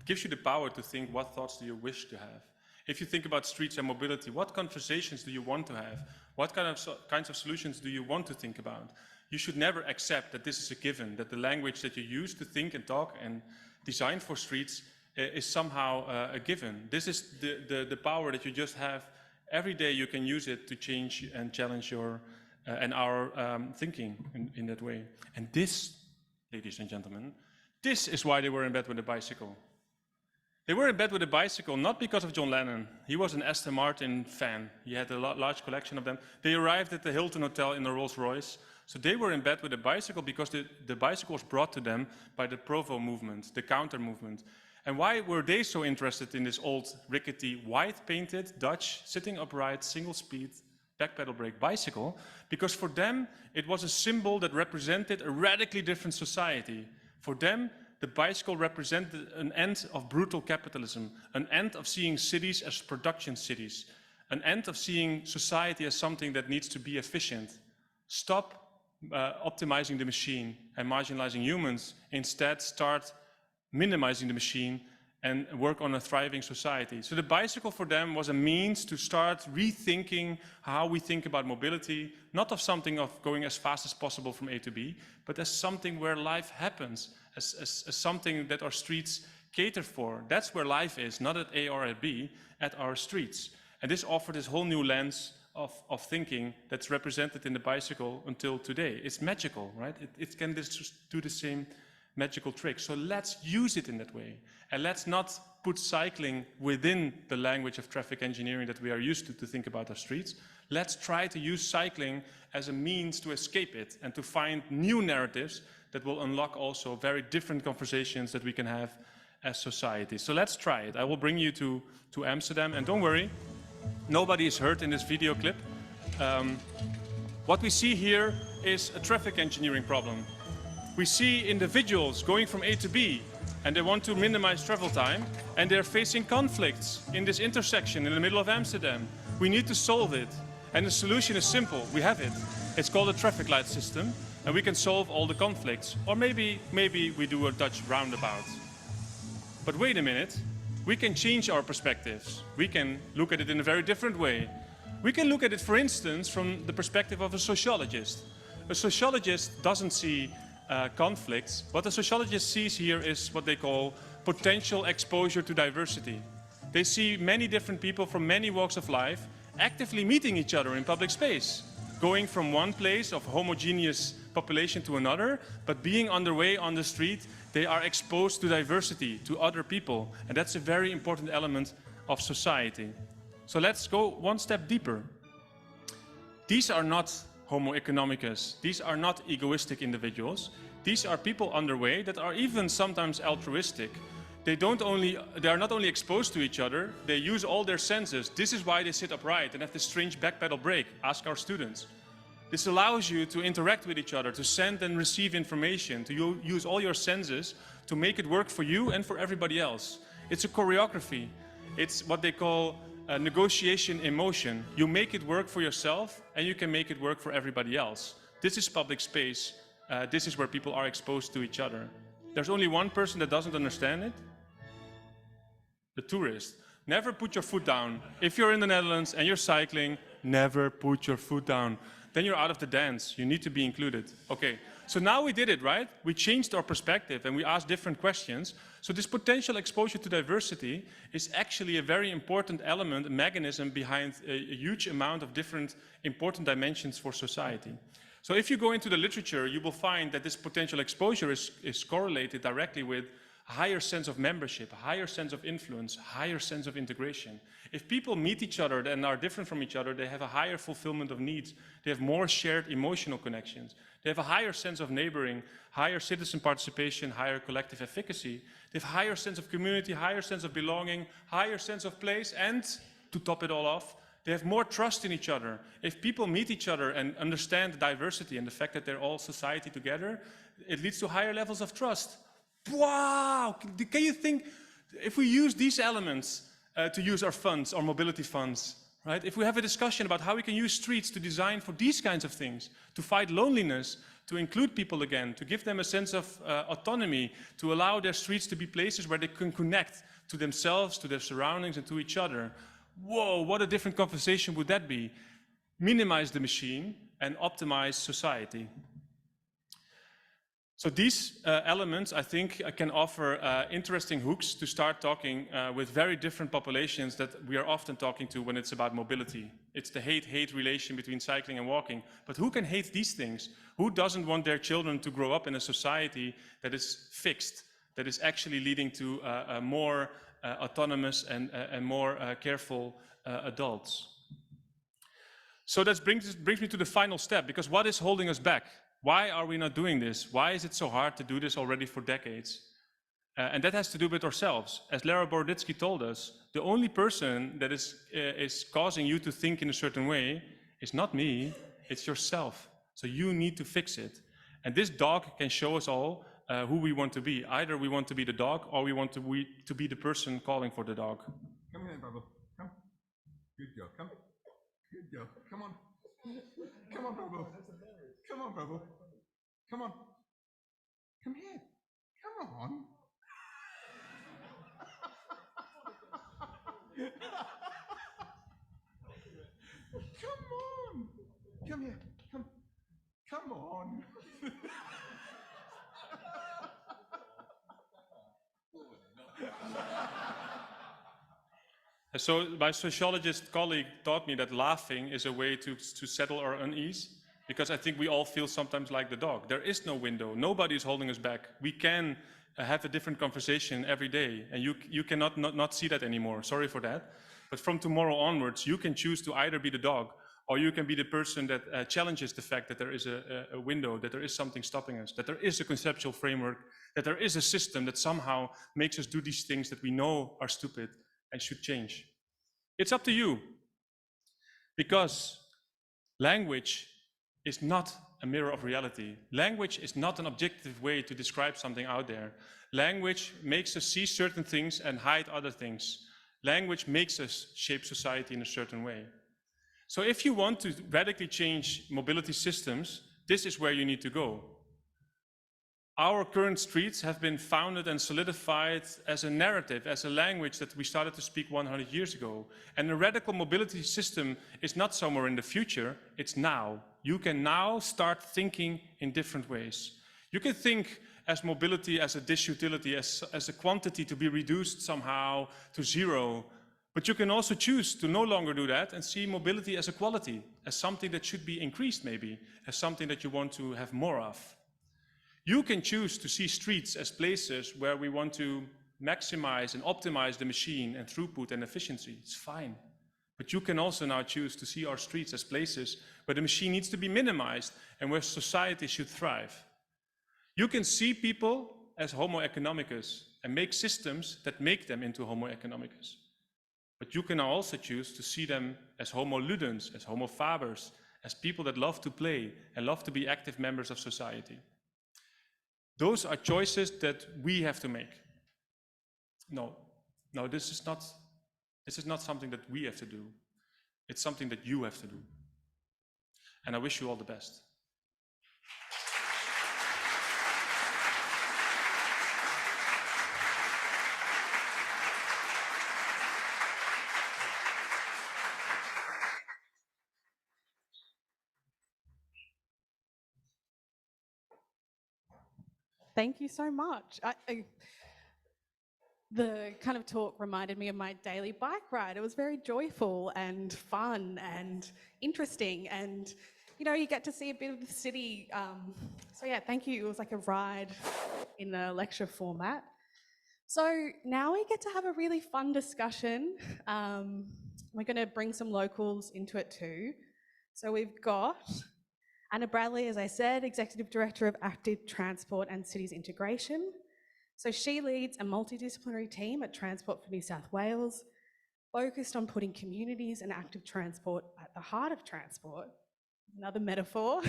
gives you the power to think what thoughts do you wish to have. If you think about streets and mobility, what conversations do you want to have? What kinds of solutions do you want to think about? You should never accept that this is a given, that the language that you use to think and talk and design for streets is somehow a given. This is the power that you just have. Every day you can use it to change and challenge your and our thinking in that way. And this, ladies and gentlemen, this is why they were in bed with a bicycle. They were in bed with a bicycle not because of John Lennon. He was an Aston Martin fan. He had a large collection of them. They arrived at the Hilton Hotel in a Rolls Royce. So they were in bed with a bicycle because the bicycle was brought to them by the Provo movement, the counter movement. And why were they so interested in this old, rickety, white-painted, Dutch, sitting upright, single-speed, back-pedal brake bicycle? Because for them, it was a symbol that represented a radically different society. For them, the bicycle represented an end of brutal capitalism, an end of seeing cities as production cities, an end of seeing society as something that needs to be efficient. Stop optimizing the machine and marginalizing humans. Instead, start minimizing the machine and work on a thriving society. So the bicycle for them was a means to start rethinking how we think about mobility, not of something of going as fast as possible from A to B, but as something where life happens, as something that our streets cater for. That's where life is, not at A or at B, at our streets. And this offered this whole new lens of thinking that's represented in the bicycle until today. It's magical, right? It can just do the same magical trick. So let's use it in that way. And let's not put cycling within the language of traffic engineering that we are used to think about our streets. Let's try to use cycling as a means to escape it and to find new narratives that will unlock also very different conversations that we can have as society. So let's try it. I will bring you to Amsterdam, and don't worry, nobody is hurt in this video clip. What we see here is a traffic engineering problem. We see individuals going from A to B, and they want to minimize travel time, and they're facing conflicts in this intersection in the middle of Amsterdam. We need to solve it, and the solution is simple. We have it. It's called a traffic light system, and we can solve all the conflicts. Or maybe we do a Dutch roundabout. But wait a minute. We can change our perspectives. We can look at it in a very different way. We can look at it, for instance, from the perspective of a sociologist. A sociologist doesn't see conflicts. What a sociologist sees here is what they call potential exposure to diversity. They see many different people from many walks of life actively meeting each other in public space, going from one place of homogeneous population to another, but being on their way on the street, they are exposed to diversity, to other people. And that's a very important element of society. So let's go one step deeper. These are not Homo economicus. These are not egoistic individuals. These are people on their way that are even sometimes altruistic. they are not only exposed to each other, they use all their senses. This is why they sit upright and have this strange back pedal brake. Ask our students. This allows you to interact with each other, to send and receive information, to use all your senses to make it work for you and for everybody else. It's a choreography. It's what they call negotiation in motion. You make it work for yourself and you can make it work for everybody else. This is public space. This is where people are exposed to each other. There's only one person that doesn't understand it. The tourist. Never put your foot down. If you're in the Netherlands and you're cycling, never put your foot down. Then you're out of the dance. You need to be included. Okay, so now we did it, right? We changed our perspective and we asked different questions. So this potential exposure to diversity is actually a very important element, a mechanism behind a huge amount of different important dimensions for society. So if you go into the literature, you will find that this potential exposure is correlated directly with a higher sense of membership, a higher sense of influence, a higher sense of integration. If people meet each other and are different from each other, they have a higher fulfillment of needs. They have more shared emotional connections. They have a higher sense of neighboring, higher citizen participation, higher collective efficacy. They have a higher sense of community, higher sense of belonging, higher sense of place, and to top it all off, they have more trust in each other. If people meet each other and understand the diversity and the fact that they're all society together, it leads to higher levels of trust. Wow! Can you think, if we use these elements to use our funds, our mobility funds, right? If we have a discussion about how we can use streets to design for these kinds of things, to fight loneliness, to include people again, to give them a sense of autonomy, to allow their streets to be places where they can connect to themselves, to their surroundings, and to each other. Whoa, what a different conversation would that be? Minimize the machine and optimize society. So these elements, I think, can offer interesting hooks to start talking with very different populations that we are often talking to when it's about mobility. It's the hate-hate relation between cycling and walking. But who can hate these things? Who doesn't want their children to grow up in a society that is fixed, that is actually leading to more autonomous and more careful adults? So that brings me to the final step, because what is holding us back? Why are we not doing this? Why is it so hard to do this already for decades? And that has to do with ourselves. As Lara Boroditsky told us, the only person that is causing you to think in a certain way is not me, it's yourself. So you need to fix it. And this dog can show us all who we want to be. Either we want to be the dog, or we want to be the person calling for the dog. Come here, Bravo. Come. Good girl. Come. Good girl. Come on. Come on, Bravo. Come on, Bravo. Come on. Come here. Come on. Come on. Come here. Come. Come on. So my sociologist colleague taught me that laughing is a way to settle our unease, because I think we all feel sometimes like the dog. There is no window. Nobody is holding us back. We can have a different conversation every day, and you cannot not see that anymore. Sorry for that. But from tomorrow onwards, you can choose to either be the dog, or you can be the person that challenges the fact that there is a window, that there is something stopping us, that there is a conceptual framework, that there is a system that somehow makes us do these things that we know are stupid and should change. It's up to you, because language is not a mirror of reality. Language is not an objective way to describe something out there. Language makes us see certain things and hide other things. Language makes us shape society in a certain way. So if you want to radically change mobility systems, this is where you need to go. Our current streets have been founded and solidified as a narrative, as a language that we started to speak 100 years ago. And a radical mobility system is not somewhere in the future, it's now. You can now start thinking in different ways. You can think as mobility as a disutility, as a quantity to be reduced somehow to zero. But you can also choose to no longer do that and see mobility as a quality, as something that should be increased maybe, as something that you want to have more of. You can choose to see streets as places where we want to maximize and optimize the machine and throughput and efficiency. It's fine. But you can also now choose to see our streets as places where the machine needs to be minimized and where society should thrive. You can see people as homo economicus, and make systems that make them into Homo economicus. But you can also choose to see them as Homo ludens, as Homo fabers, as people that love to play and love to be active members of society. Those are choices that we have to make. No, this is not something that we have to do. It's something that you have to do. And I wish you all the best. Thank you so much. The kind of talk reminded me of my daily bike ride. It was very joyful and fun and interesting, and you get to see a bit of the city. So yeah, thank you. It was like a ride in a lecture format. So now we get to have a really fun discussion. We're going to bring some locals into it too. So we've got Anna Bradley, as I said, Executive Director of Active Transport and Cities Integration. So she leads a multidisciplinary team at Transport for New South Wales, focused on putting communities and active transport at the heart of transport. Another metaphor.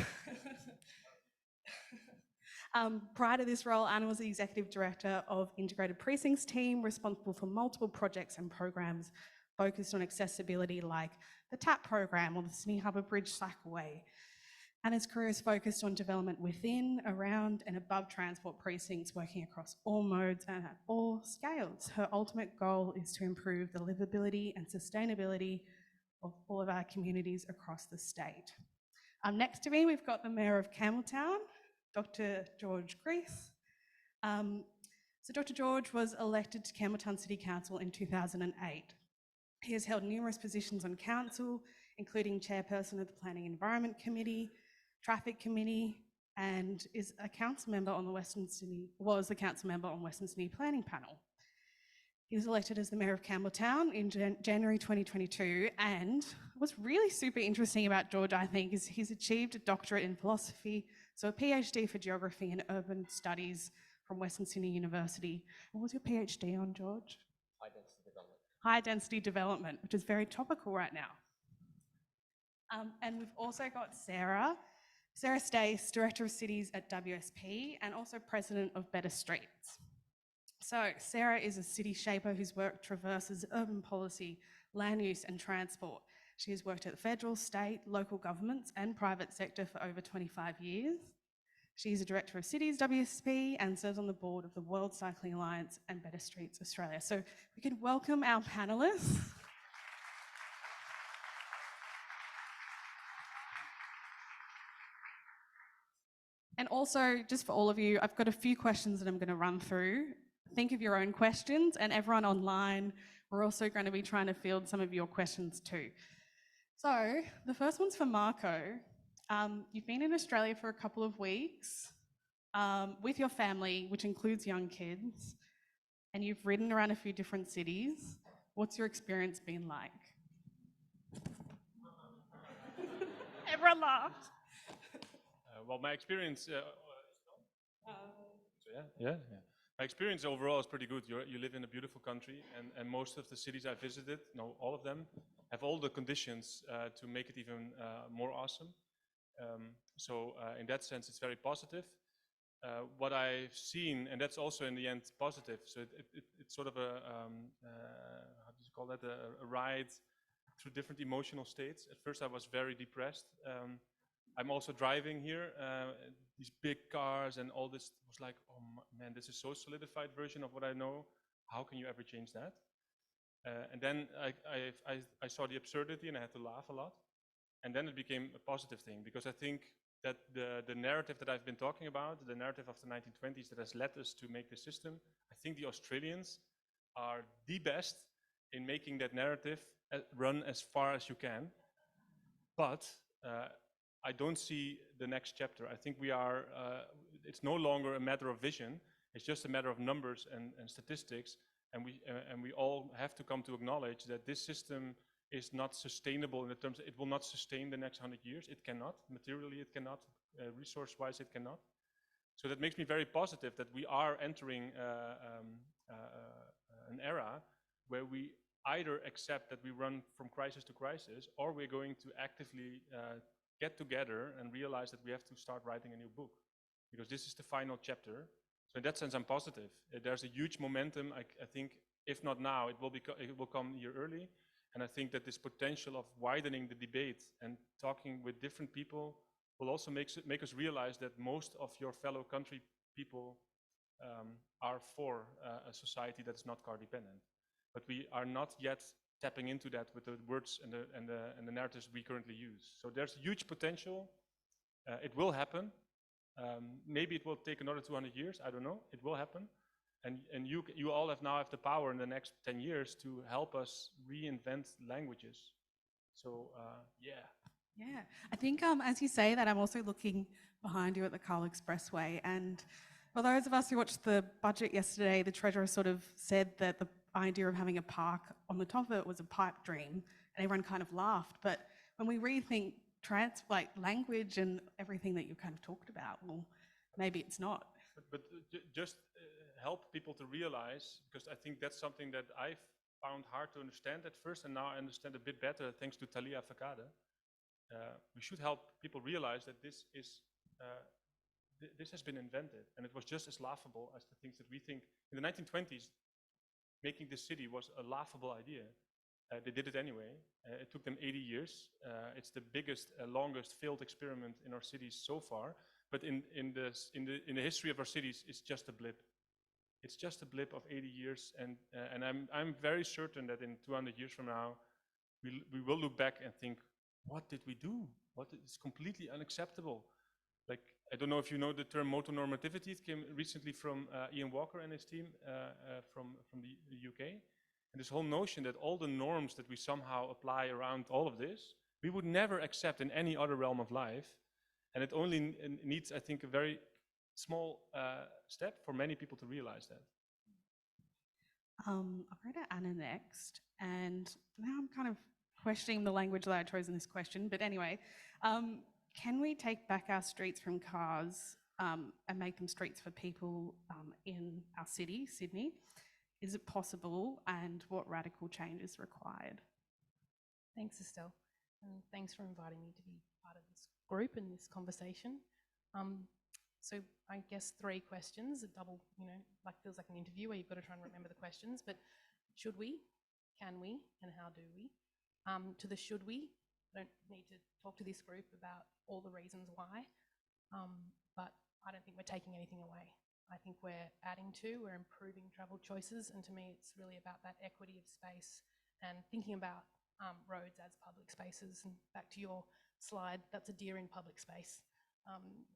Prior to this role, Anna was the Executive Director of Integrated Precincts team, responsible for multiple projects and programs focused on accessibility like the TAP program or the Sydney Harbour Bridge Cycleway. Anna's career is focused on development within, around and above transport precincts, working across all modes and at all scales. Her ultimate goal is to improve the livability and sustainability of all of our communities across the state. Next to me, we've got the Mayor of Campbelltown, Dr. George Greiss. So Dr. George was elected to Campbelltown City Council in 2008. He has held numerous positions on council, including chairperson of the Planning Environment Committee, Traffic Committee, and is a council member on the Western Sydney Planning Panel. He was elected as the Mayor of Campbelltown in January 2022, and what's really super interesting about George, I think, is he's achieved a doctorate in philosophy, so a PhD for geography and urban studies from Western Sydney University. What was your PhD on, George? High density development. High density development, which is very topical right now. And we've also got Sara Stace, Director of Cities at WSP and also President of Better Streets. So Sara is a city shaper whose work traverses urban policy, land use and transport. She has worked at the federal, state, local governments and private sector for over 25 years. She is a Director of Cities WSP and serves on the board of the World Cycling Alliance and Better Streets Australia. So we could welcome our panellists. And also, just for all of you, I've got a few questions that I'm going to run through. Think of your own questions, and everyone online, we're also going to be trying to field some of your questions too. So the first one's for Marco. You've been in Australia for a couple of weeks with your family, which includes young kids, and you've ridden around a few different cities. What's your experience been like? Everyone laughed. Well, my experience, my experience overall is pretty good. You live in a beautiful country, and most of the cities I visited, no, all of them, have all the conditions to make it even more awesome. So in that sense, it's very positive. What I've seen, and that's also in the end positive, so it's sort of a, how do you call that, a ride through different emotional states. At first I was very depressed. I'm also driving here, these big cars and all this was like, oh man, this is so solidified version of what I know. How can you ever change that? And then I saw the absurdity and I had to laugh a lot. And then it became a positive thing, because I think that the narrative that I've been talking about, the narrative of the 1920s that has led us to make the system, I think the Australians are the best in making that narrative run as far as you can. But I don't see the next chapter. I think we are, it's no longer a matter of vision, it's just a matter of numbers and statistics, and we all have to come to acknowledge that this system is not sustainable in the terms, it will not sustain the next 100 years, it cannot, materially it cannot, resource-wise it cannot. So that makes me very positive that we are entering an era where we either accept that we run from crisis to crisis, or we're going to actively get together and realize that we have to start writing a new book, because this is the final chapter. So in that sense, I'm positive. There's a huge momentum. I think, if not now, it will come a year early. And I think that this potential of widening the debate and talking with different people will also make us realize that most of your fellow country people are for a society that is not car dependent. But we are not yet tapping into that with the words and the narratives we currently use. So there's huge potential. It will happen. Maybe it will take another 200 years. I don't know. It will happen. And you all now have the power in the next 10 years to help us reinvent languages. So, yeah. Yeah, I think as you say that, I'm also looking behind you at the Carl Expressway. And for those of us who watched the budget yesterday, the Treasurer sort of said that the idea of having a park on the top of it was a pipe dream, and everyone kind of laughed. But when we rethink language and everything that you kind of talked about, well, maybe it's not. But just help people to realize, because I think that's something that I found hard to understand at first, and now I understand a bit better thanks to Thalia Verdake. We should help people realize that this has been invented, and it was just as laughable as the things that we think. In the 1920s, making this city was a laughable idea. They did it anyway. It took them 80 years. It's the biggest, longest failed experiment in our cities so far. But in the history of our cities, it's just a blip. It's just a blip of 80 years, and I'm very certain that in 200 years from now, we will look back and think, what did we do? What is completely unacceptable? Like, I don't know if you know the term motonormativity. It came recently from Ian Walker and his team from the UK. And this whole notion that all the norms that we somehow apply around all of this, we would never accept in any other realm of life. And it only needs, I think, a very small step for many people to realize that. I'll go to Anna next, and now I'm kind of questioning the language that I chose in this question, but anyway, can we take back our streets from cars and make them streets for people in our city, Sydney? Is it possible, and what radical change is required? Thanks, Estelle, and thanks for inviting me to be part of this group and this conversation. So I guess 3 questions, a double, feels like an interview where you've got to try and remember the questions, but should we, can we, and how do we? To the should we, I don't need to talk to this group about all the reasons why, but I don't think we're taking anything away. I think we're adding to, we're improving travel choices, and to me it's really about that equity of space and thinking about roads as public spaces. And back to your slide, that's a deer in public space.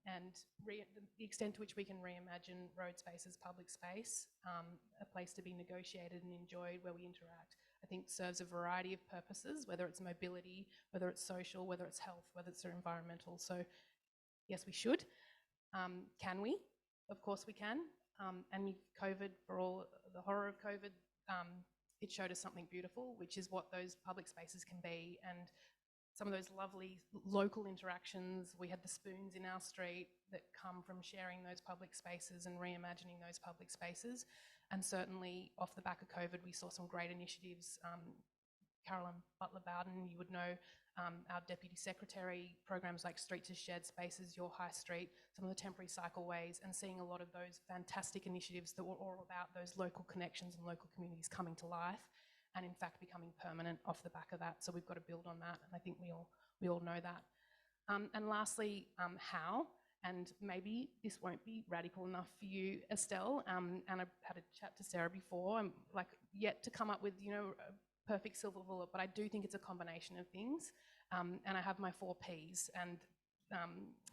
And the extent to which we can reimagine road space as public space, a place to be negotiated and enjoyed where we interact, I think serves a variety of purposes, whether it's mobility, whether it's social, whether it's health, whether it's environmental. So yes, we should. Can we? Of course we can. And COVID, for all the horror of COVID, it showed us something beautiful, which is what those public spaces can be. And some of those lovely local interactions. We had the spoons in our street that come from sharing those public spaces and reimagining those public spaces. And certainly off the back of COVID, we saw some great initiatives. Carolyn Butler-Bowden, you would know, our Deputy Secretary, programs like Street to Shared Spaces, Your High Street, some of the temporary cycleways, and seeing a lot of those fantastic initiatives that were all about those local connections and local communities coming to life, and in fact becoming permanent off the back of that. So we've got to build on that, and I think we all know that. And lastly, how? And maybe this won't be radical enough for you, Estelle, and I've had a chat to Sarah before. I'm like yet to come up with, a perfect silver bullet, but I do think it's a combination of things. And I have my 4 Ps, and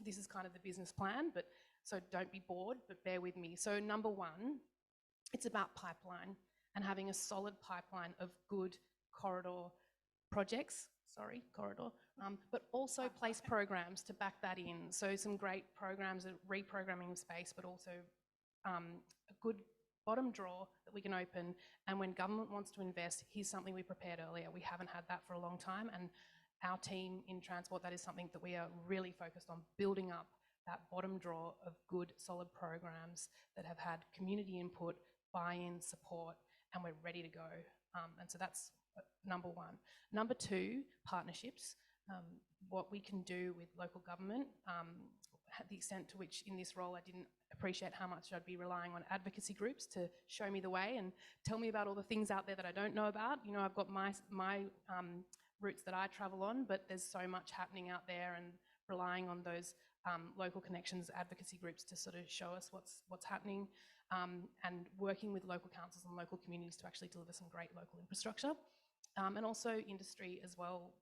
this is kind of the business plan, but so don't be bored, but bear with me. So number 1, it's about pipeline and having a solid pipeline of good corridor projects, but also place programs to back that in. So some great programs of reprogramming of space, but also a good bottom drawer that we can open. And when government wants to invest, here's something we prepared earlier. We haven't had that for a long time. And our team in transport, that is something that we are really focused on, building up that bottom drawer of good, solid programs that have had community input, buy-in, support, and we're ready to go. And so that's number one. Number two, partnerships. What we can do with local government, the extent to which in this role I didn't appreciate how much I'd be relying on advocacy groups to show me the way and tell me about all the things out there that I don't know about. You know, I've got my routes that I travel on, but there's so much happening out there, and relying on those local connections, advocacy groups to sort of show us what's happening, and working with local councils and local communities to actually deliver some great local infrastructure. And also industry as well,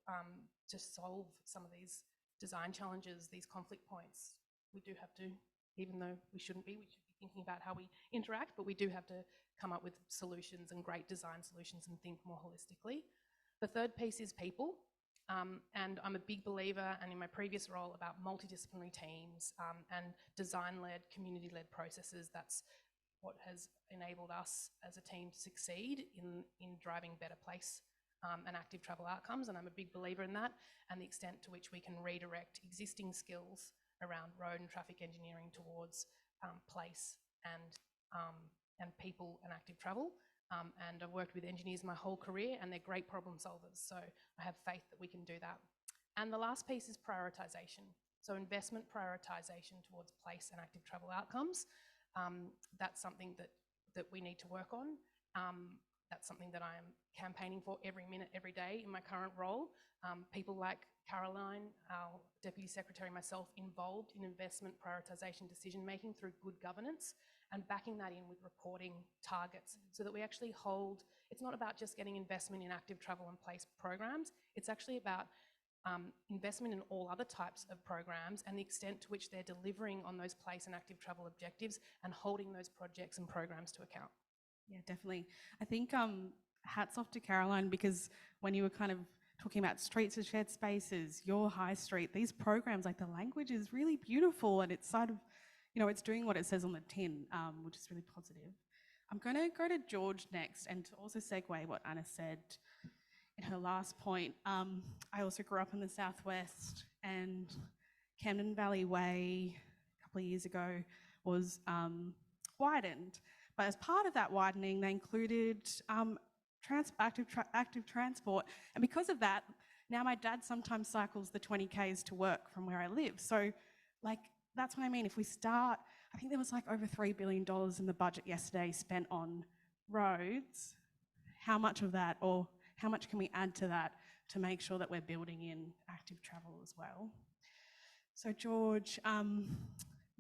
to solve some of these design challenges, these conflict points. We do have to, even though we should be thinking about how we interact, but we do have to come up with solutions and great design solutions and think more holistically. The third piece is people. And I'm a big believer, and in my previous role, about multidisciplinary teams and design-led, community-led processes. That's what has enabled us as a team to succeed in driving better place and active travel outcomes, and I'm a big believer in that, and the extent to which we can redirect existing skills around road and traffic engineering towards place and people and active travel. And I've worked with engineers my whole career, and they're great problem solvers, so I have faith that we can do that. And the last piece is prioritisation. So investment prioritisation towards place and active travel outcomes. That's something that we need to work on. That's something that I am campaigning for every minute, every day in my current role. People like Caroline, our Deputy Secretary, and myself, involved in investment prioritisation decision-making through good governance, and backing that in with reporting targets so that we actually hold. It's not about just getting investment in active travel and place programs. It's actually about investment in all other types of programs and the extent to which they're delivering on those place and active travel objectives and holding those projects and programs to account. Yeah, definitely. I think hats off to Caroline, because when you were kind of talking about streets as shared spaces, your high street, these programs, like the language is really beautiful, and it's sort of, you know, it's doing what it says on the tin, which is really positive. I'm going to go to George next, and to also segue what Anna said in her last point. I also grew up in the southwest, and Camden Valley Way a couple of years ago was widened. But as part of that widening, they included active transport. And because of that, now my dad sometimes cycles the 20 Ks to work from where I live. So, like, that's what I mean. If we start, I think there was like over $3 billion in the budget yesterday spent on roads. How much of that, or how much can we add to that to make sure that we're building in active travel as well? So, George,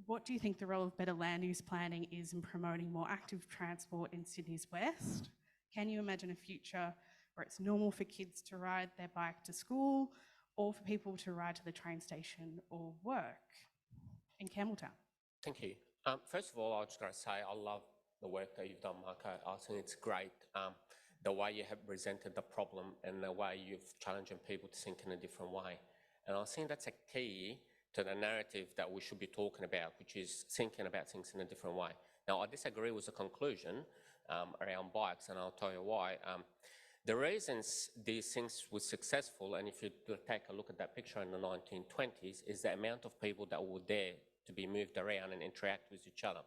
what do you think the role of better land use planning is in promoting more active transport in Sydney's west? Can you imagine a future where it's normal for kids to ride their bike to school, or for people to ride to the train station or work in Campbelltown? Thank you. First of all, I was just going to say I love the work that you've done, Marco. I think it's great the way you have presented the problem and the way you've challenging people to think in a different way. And I think that's a key to the narrative that we should be talking about, which is thinking about things in a different way. Now, I disagree with the conclusion around bikes, and I'll tell you why. The reasons these things were successful, and if you take a look at that picture in the 1920s, is the amount of people that were there to be moved around and interact with each other.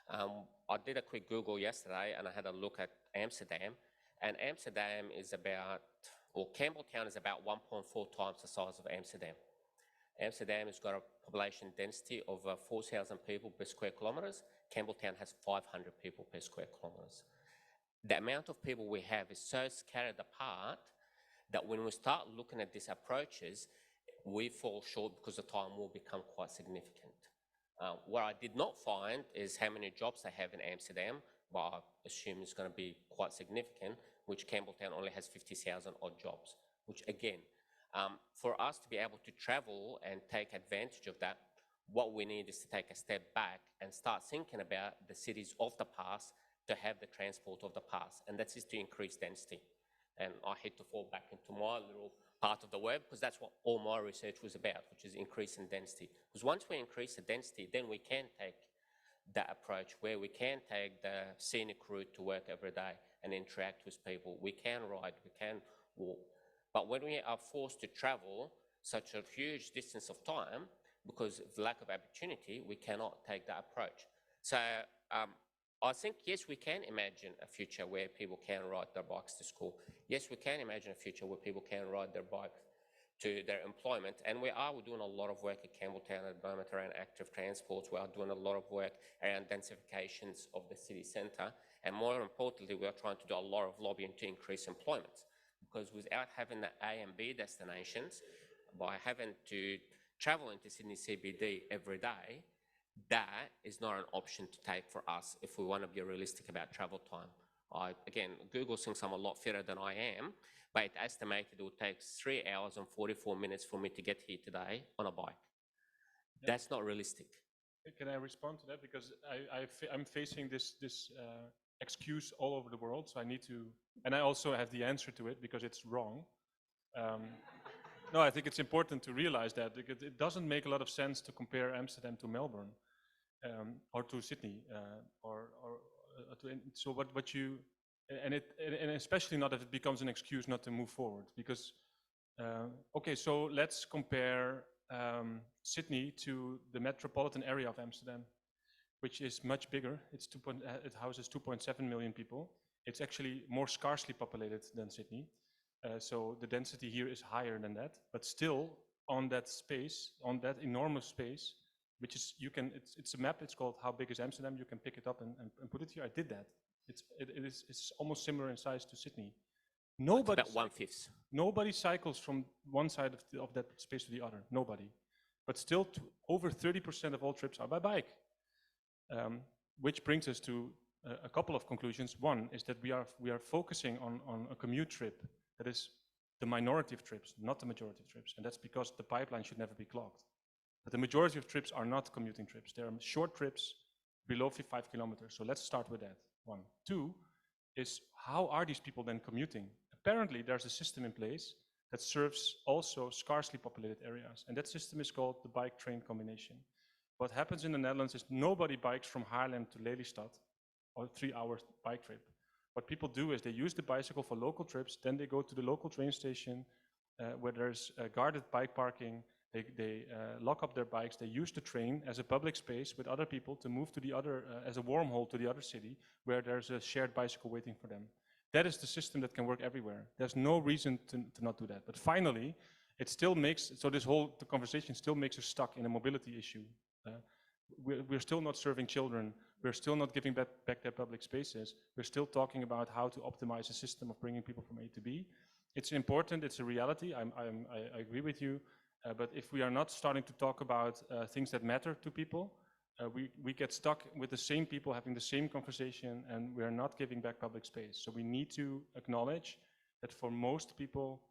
I did a quick Google yesterday, and I had a look at Amsterdam, and Amsterdam is about, or Campbelltown is about 1.4 times the size of Amsterdam. Amsterdam has got a population density of 4,000 people per square kilometres. Campbelltown has 500 people per square kilometres. The amount of people we have is so scattered apart that when we start looking at these approaches, we fall short because the time will become quite significant. What I did not find is how many jobs they have in Amsterdam, but I assume it's going to be quite significant, which Campbelltown only has 50,000 odd jobs, which again, for us to be able to travel and take advantage of that, what we need is to take a step back and start thinking about the cities of the past to have the transport of the past, and that is to increase density. And I hate to fall back into my little part of the web, because that's what all my research was about, which is increasing density. Because once we increase the density, then we can take that approach where we can take the scenic route to work every day and interact with people. We can ride, we can walk. But when we are forced to travel such a huge distance of time, because of lack of opportunity, we cannot take that approach. So I think, yes, we can imagine a future where people can ride their bikes to school. Yes, we can imagine a future where people can ride their bikes to their employment. And we're doing a lot of work at Campbelltown at the moment around active transports. We are doing a lot of work around densifications of the city centre. And more importantly, we are trying to do a lot of lobbying to increase employment. Because without having the A and B destinations, by having to travel into Sydney CBD every day, that is not an option to take for us if we want to be realistic about travel time. Again, Google thinks I'm a lot fitter than I am, but it estimated it would take 3 hours and 44 minutes for me to get here today on a bike. Yeah. That's not realistic. Can I respond to that? Because I'm facing this excuse all over the world, so I need to, and I also have the answer to it because it's wrong. No, I think it's important to realize that because it doesn't make a lot of sense to compare Amsterdam to Melbourne or to Sydney so what you and especially not if it becomes an excuse not to move forward because okay, so let's compare Sydney to the metropolitan area of Amsterdam, which is much bigger. It houses 2.7 million people. It's actually more sparsely populated than Sydney. So the density here is higher than that, but still on that space, on that enormous space, which is, it's a map, it's called How Big is Amsterdam? You can pick it up and put it here. I did that. It's almost similar in size to Sydney. Nobody, about 1/5. Nobody cycles from one side of that space to the other, nobody. But still, over 30% of all trips are by bike, which brings us to a couple of conclusions. One is that we are focusing on a commute trip that is the minority of trips, not the majority of trips. And that's because the pipeline should never be clogged. But the majority of trips are not commuting trips. They are short trips below 5 kilometers. So let's start with that, one. Two is, how are these people then commuting? Apparently, there's a system in place that serves also sparsely populated areas. And that system is called the bike-train combination. What happens in the Netherlands is nobody bikes from Haarlem to Lelystad or 3-hour bike trip. What people do is they use the bicycle for local trips, then they go to the local train station where there's guarded bike parking, they lock up their bikes, they use the train as a public space with other people to move to the other, as a wormhole to the other city where there's a shared bicycle waiting for them. That is the system that can work everywhere. There's no reason to not do that. But finally, it still makes, so this whole conversation still makes us stuck in a mobility issue. We're still not serving children. We're still not giving back their public spaces. We're still talking about how to optimize a system of bringing people from A to B. It's important, it's a reality, I agree with you, but if we are not starting to talk about things that matter to people, we get stuck with the same people having the same conversation and we're not giving back public space. So we need to acknowledge that for most people,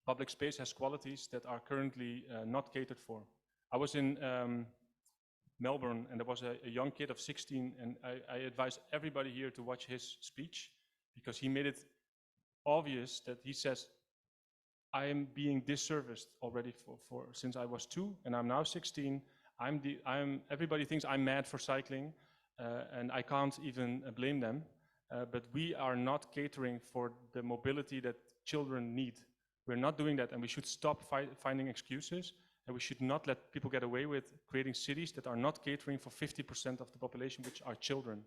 public space has qualities that are currently not catered for. I was in Melbourne and there was a young kid of 16 and I advise everybody here to watch his speech because he made it obvious that he says, I am being disserviced already since I was 2 and I'm now 16. Everybody thinks I'm mad for cycling and I can't even blame them, but we are not catering for the mobility that children need. We're not doing that and we should stop finding excuses. And we should not let people get away with creating cities that are not catering for 50% of the population, which are children.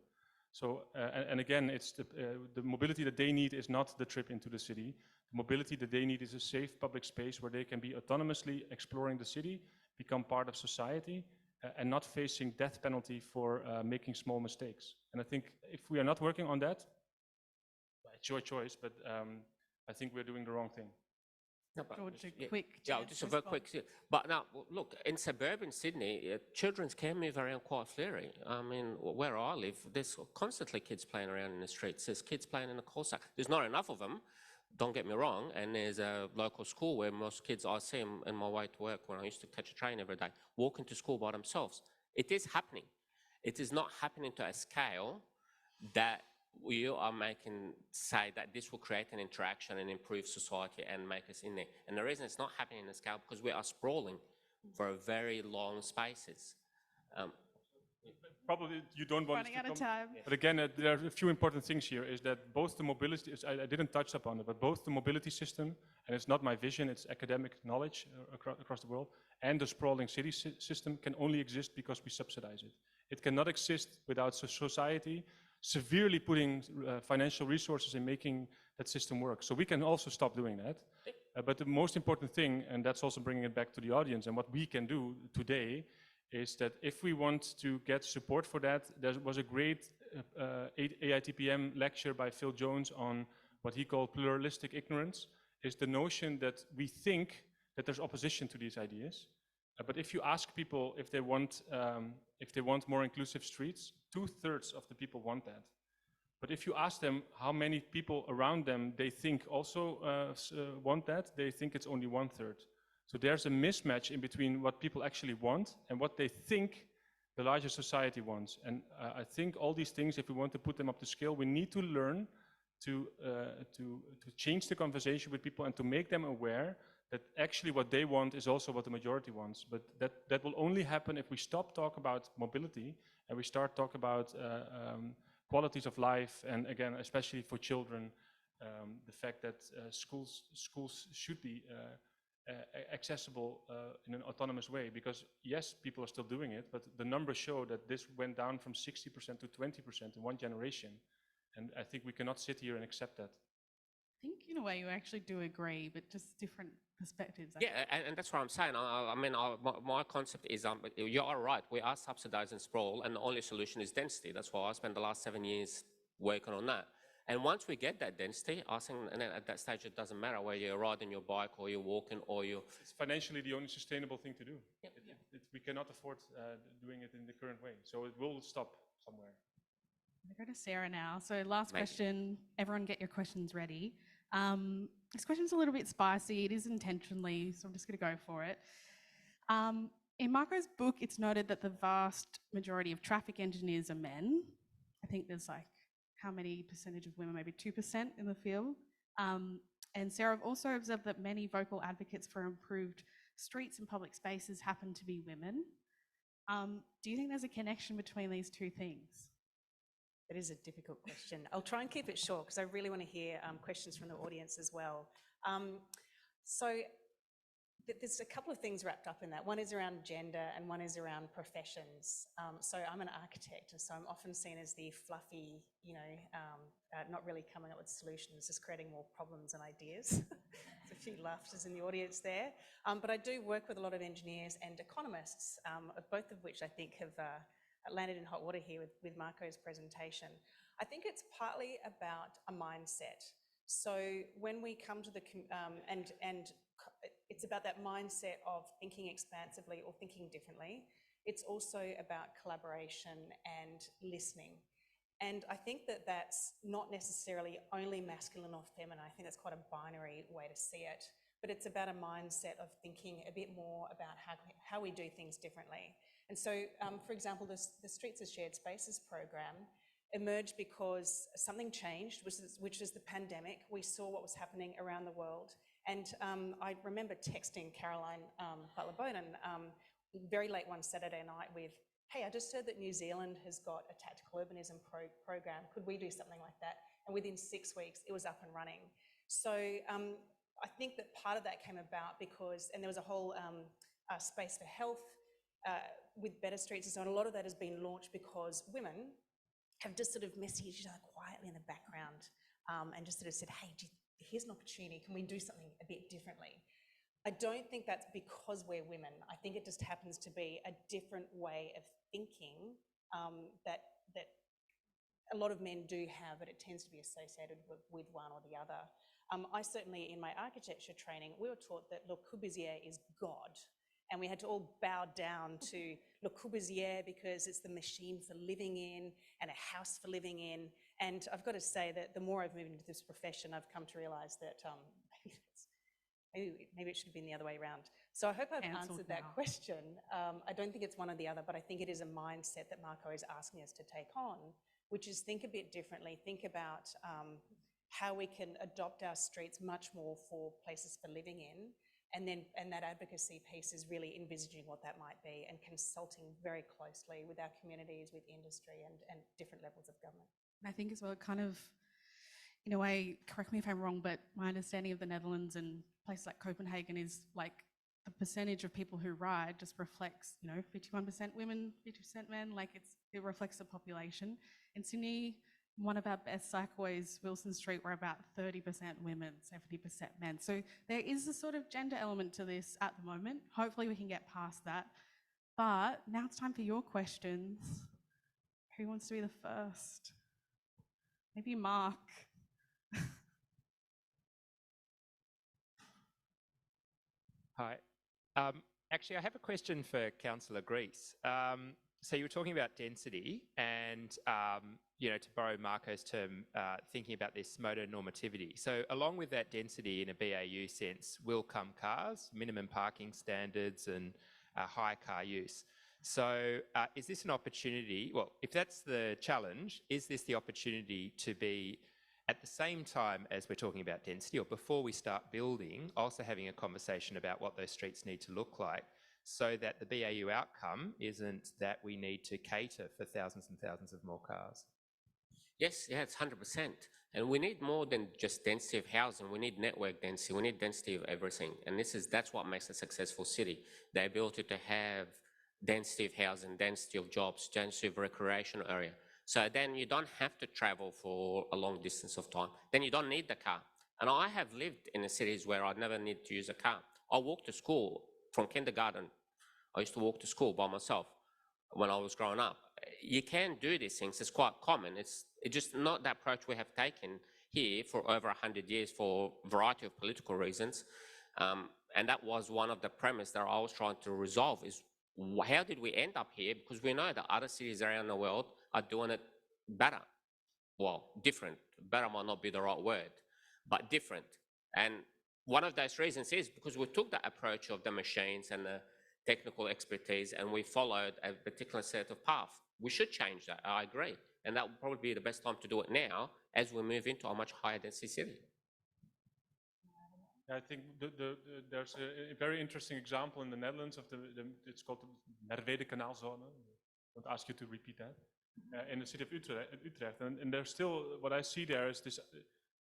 So, and again, it's the mobility that they need is not the trip into the city. The mobility that they need is a safe public space where they can be autonomously exploring the city, become part of society, and not facing death penalty for making small mistakes. And I think if we are not working on that, it's your choice, but I think we're doing the wrong thing. No, George, just a very quick. But now, look, in suburban Sydney, children can move around quite freely. I mean, where I live, there's constantly kids playing around in the streets. There's kids playing in the cul-de-sac. There's not enough of them, don't get me wrong, and there's a local school where most kids, I see them on my way to work when I used to catch a train every day, walking to school by themselves. It is happening. It is not happening to a scale that we are say that this will create an interaction and improve society and make us in there. And the reason it's not happening in the scale because we are sprawling for very long spaces. Probably you don't want running out of time. But again, there are a few important things here, is that both the mobility, I didn't touch upon it, but both the mobility system, and it's not my vision, it's academic knowledge across the world, and the sprawling city system can only exist because we subsidize it. It cannot exist without society severely putting financial resources in making that system work. So we can also stop doing that. But the most important thing, and that's also bringing it back to the audience and what we can do today, is that if we want to get support for that, there was a great AITPM lecture by Phil Jones on what he called pluralistic ignorance, is the notion that we think that there's opposition to these ideas. But if you ask people if they want more inclusive streets, 2/3 of the people want that. But if you ask them how many people around them they think also want that, they think it's only 1/3. So there's a mismatch in between what people actually want and what they think the larger society wants. And I think all these things, if we want to put them up to scale, we need to learn to change the conversation with people and to make them aware that actually what they want is also what the majority wants. But that will only happen if we stop talking about mobility and we start talking about qualities of life, and again, especially for children, the fact that schools should be accessible in an autonomous way, because yes, people are still doing it, but the numbers show that this went down from 60% to 20% in one generation, and I think we cannot sit here and accept that. I think in a way you actually do agree, but just different perspectives. Yeah, and that's what I'm saying. I mean, my concept is, you are right, we are subsidizing sprawl, and the only solution is density. That's why I spent the last 7 years working on that. And once we get that density, I think, and at that stage it doesn't matter whether you're riding your bike or you're walking or you're... It's financially the only sustainable thing to do. Yep. We cannot afford doing it in the current way, so it will stop somewhere. I'm going to go to Sarah now. So last question, everyone get your questions ready. This question's a little bit spicy. It is intentionally, so I'm just going to go for it. In Marco's book, it's noted that the vast majority of traffic engineers are men. I think there's like, how many percentage of women? Maybe 2% in the field. And Sarah, I've also observed that many vocal advocates for improved streets and public spaces happen to be women. Do you think there's a connection between these two things? That is a difficult question. I'll try and keep it short because I really want to hear questions from the audience as well. There's a couple of things wrapped up in that. One is around gender and one is around professions. So I'm an architect, and so I'm often seen as the fluffy, not really coming up with solutions, just creating more problems and ideas. There's a few laughters in the audience there. But I do work with a lot of engineers and economists, both of which I think have landed in hot water here with Marco's presentation. I think it's partly about a mindset. So when we come to the, it's about that mindset of thinking expansively or thinking differently. It's also about collaboration and listening. And I think that that's not necessarily only masculine or feminine. I think that's quite a binary way to see it. But it's about a mindset of thinking a bit more about how we do things differently. And so, for example, the Streets as Shared Spaces program emerged because something changed, which is the pandemic. We saw what was happening around the world. And I remember texting Caroline Butler-Bowden very late one Saturday night with, hey, I just heard that New Zealand has got a tactical urbanism program. Could we do something like that? And within 6 weeks, it was up and running. So I think that part of that came about because, and there was a whole space for health with Better Streets and so on. A lot of that has been launched because women have just sort of messaged each other quietly in the background and just sort of said, hey, here's an opportunity. Can we do something a bit differently? I don't think that's because we're women. I think it just happens to be a different way of thinking that a lot of men do have, but it tends to be associated with one or the other. I certainly, in my architecture training, we were taught that Le Corbusier is God. And we had to all bow down to Le Corbusier because it's the machine for living in and a house for living in. And I've got to say that the more I've moved into this profession, I've come to realise that maybe it should have been the other way around. So I hope I've answered that question. I don't think it's one or the other, but I think it is a mindset that Marco is asking us to take on, which is think a bit differently, think about how we can adopt our streets much more for places for living in. And that advocacy piece is really envisaging what that might be and consulting very closely with our communities, with industry and different levels of government. And I think as well, kind of, in a way, correct me if I'm wrong, but my understanding of the Netherlands and places like Copenhagen is like the percentage of people who ride just reflects, 51% women, 50% men, like it reflects the population. In Sydney, one of our best cycleways, Wilson Street, we're about 30% women, 70% men. So there is a sort of gender element to this at the moment. Hopefully we can get past that. But now it's time for your questions. Who wants to be the first? Maybe Mark. Hi. Actually, I have a question for Councillor Greiss. So you were talking about density and, to borrow Marco's term, thinking about this motor normativity. So along with that density in a BAU sense will come cars, minimum parking standards and high car use. So is this an opportunity, well, if that's the challenge, is this the opportunity to be at the same time as we're talking about density, or before we start building, also having a conversation about what those streets need to look like, so that the BAU outcome isn't that we need to cater for thousands and thousands of more cars? Yes, yeah, it's 100%. And we need more than just density of housing. We need network density. We need density of everything. And that's what makes a successful city. The ability to have density of housing, density of jobs, density of recreation area. So then you don't have to travel for a long distance of time. Then you don't need the car. And I have lived in cities where I never need to use a car. I walk to school from kindergarten. I used to walk to school by myself when I was growing up. You can do these things. It's quite common. It's just not the approach we have taken here for over 100 years for a variety of political reasons. And that was one of the premise that I was trying to resolve is how did we end up here? Because we know that other cities around the world are doing it better. Well, different. Better might not be the right word, but different. And one of those reasons is because we took the approach of the machines and the technical expertise and we followed a particular set of path. We should change that, I agree. And that would probably be the best time to do it now as we move into a much higher density city. I think there's a very interesting example in the Netherlands of it's called the Mercedesbenz. I won't ask you to repeat that. In the city of Utrecht. And there's still, what I see there is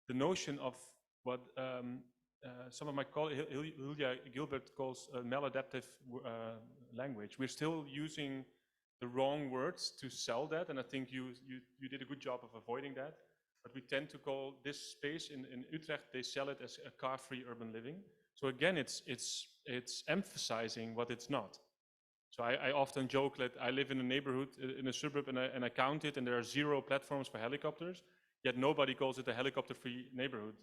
the notion of what some of my colleagues, Julia Gilbert calls maladaptive language. We're still using the wrong words to sell that, and I think you did a good job of avoiding that. But we tend to call this space in Utrecht, they sell it as a car-free urban living. So again, it's emphasizing what it's not. So I often joke that I live in a neighborhood, in a suburb, and I count it, and there are 0 platforms for helicopters, yet nobody calls it a helicopter-free neighborhood.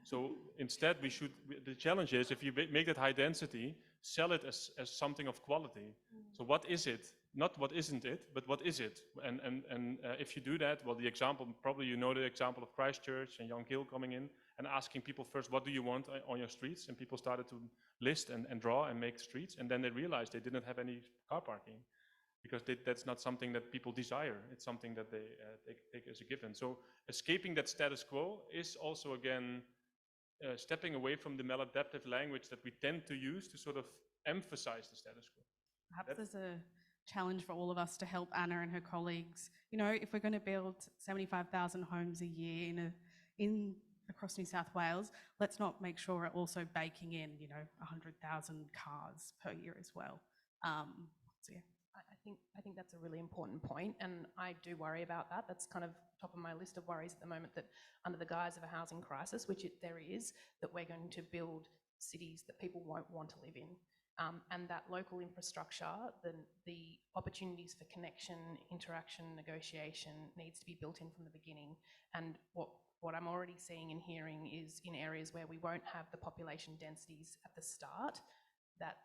So instead, the challenge is, if you make that high density, sell it as something of quality. So what is it? Not what isn't it, but what is it? And if you do that, well, the example, probably you know the example of Christchurch and Young Gill coming in and asking people first, what do you want on your streets? And people started to list and draw and make streets. And then they realized they didn't have any car parking because that's not something that people desire. It's something that they take as a given. So escaping that status quo is also, again, stepping away from the maladaptive language that we tend to use to sort of emphasize the status quo. Perhaps there's a challenge for all of us to help Anna and her colleagues. If we're going to build 75,000 homes a year across New South Wales, let's not make sure we're also baking in, 100,000 cars per year as well. So yeah. I think that's a really important point, and I do worry about that. That's kind of top of my list of worries at the moment, that under the guise of a housing crisis, which there is, that we're going to build cities that people won't want to live in. And that local infrastructure, the opportunities for connection, interaction, negotiation needs to be built in from the beginning. And what I'm already seeing and hearing is in areas where we won't have the population densities at the start, that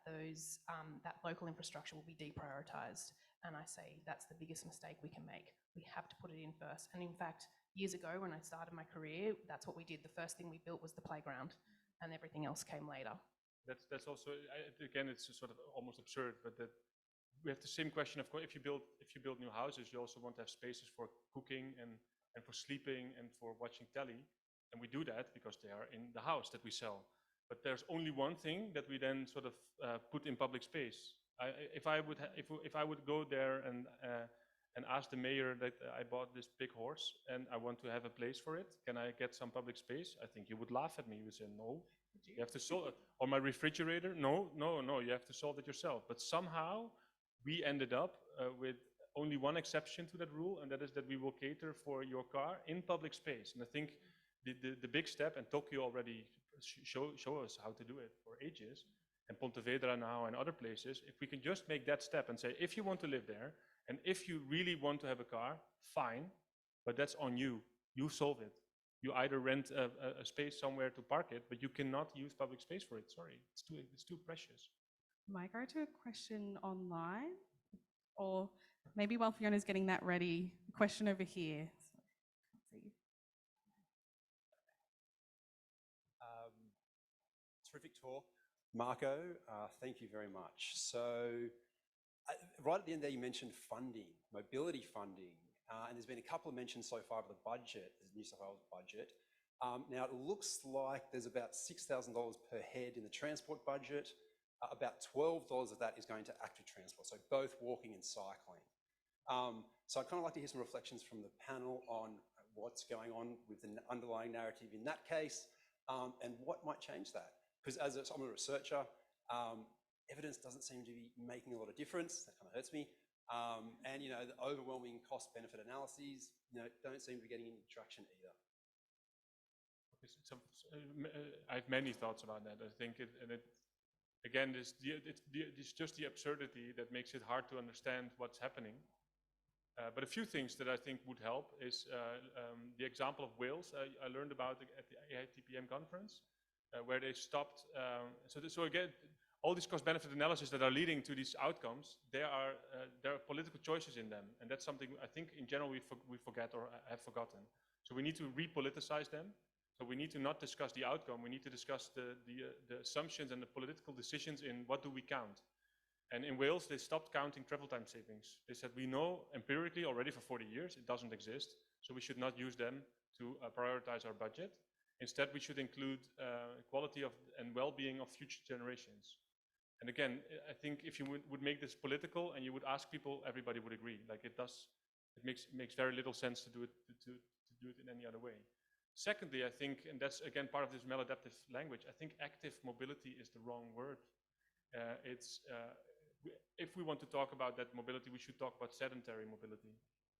that local infrastructure will be deprioritised. And I say that's the biggest mistake we can make. We have to put it in first. And in fact, years ago when I started my career, that's what we did. The first thing we built was the playground, and everything else came later. That's also, again, it's sort of almost absurd, but that we have the same question. Of course, if you build new houses, you also want to have spaces for cooking and for sleeping and for watching telly, and we do that because they are in the house that we sell. But there's only one thing that we then sort of put in public space. If I would go there and ask the mayor that I bought this big horse and I want to have a place for it, can I get some public space? I think you would laugh at me. You would say no. You have to solve it. Or my refrigerator? No, you have to solve it yourself. But somehow we ended up with only one exception to that rule, and that is that we will cater for your car in public space. And I think the big step, and Tokyo already show us how to do it for ages, and Pontevedra now and other places, if we can just make that step and say, if you want to live there, and if you really want to have a car, fine, but that's on you. You solve it. You either rent a space somewhere to park it, but you cannot use public space for it. Sorry, it's too precious. Might go to a question online, or maybe while Fiona's getting that ready, a question over here. Terrific talk. Marco, thank you very much. So right at the end there, you mentioned funding, mobility funding, and there's been a couple of mentions so far of the budget, the New South Wales budget. Now it looks like there's about $6,000 per head in the transport budget. About $12 of that is going to active transport, so both walking and cycling. So I'd kind of like to hear some reflections from the panel on what's going on with the underlying narrative in that case, and what might change that. Because as I'm a researcher, evidence doesn't seem to be making a lot of difference. That kind of hurts me. And the overwhelming cost-benefit analyses, don't seem to be getting any traction either. I have many thoughts about that. I think again, it's just the absurdity that makes it hard to understand what's happening. But a few things that I think would help is the example of Wales I learned about at the AITPM conference, where they stopped. So again, all these cost-benefit analyses that are leading to these outcomes, there are political choices in them, and that's something I think in general we forget or have forgotten. So we need to repoliticize them. So we need to not discuss the outcome. We need to discuss the assumptions and the political decisions in what do we count. And in Wales, they stopped counting travel time savings. They said, we know empirically already for 40 years it doesn't exist, so we should not use them to prioritize our budget. Instead, we should include quality of and well-being of future generations. And again, I think if you would make this political and you would ask people, everybody would agree. Like it makes very little sense to do it in any other way. Secondly, I think, and that's again part of this maladaptive language, I think active mobility is the wrong word. If we want to talk about that mobility, we should talk about sedentary mobility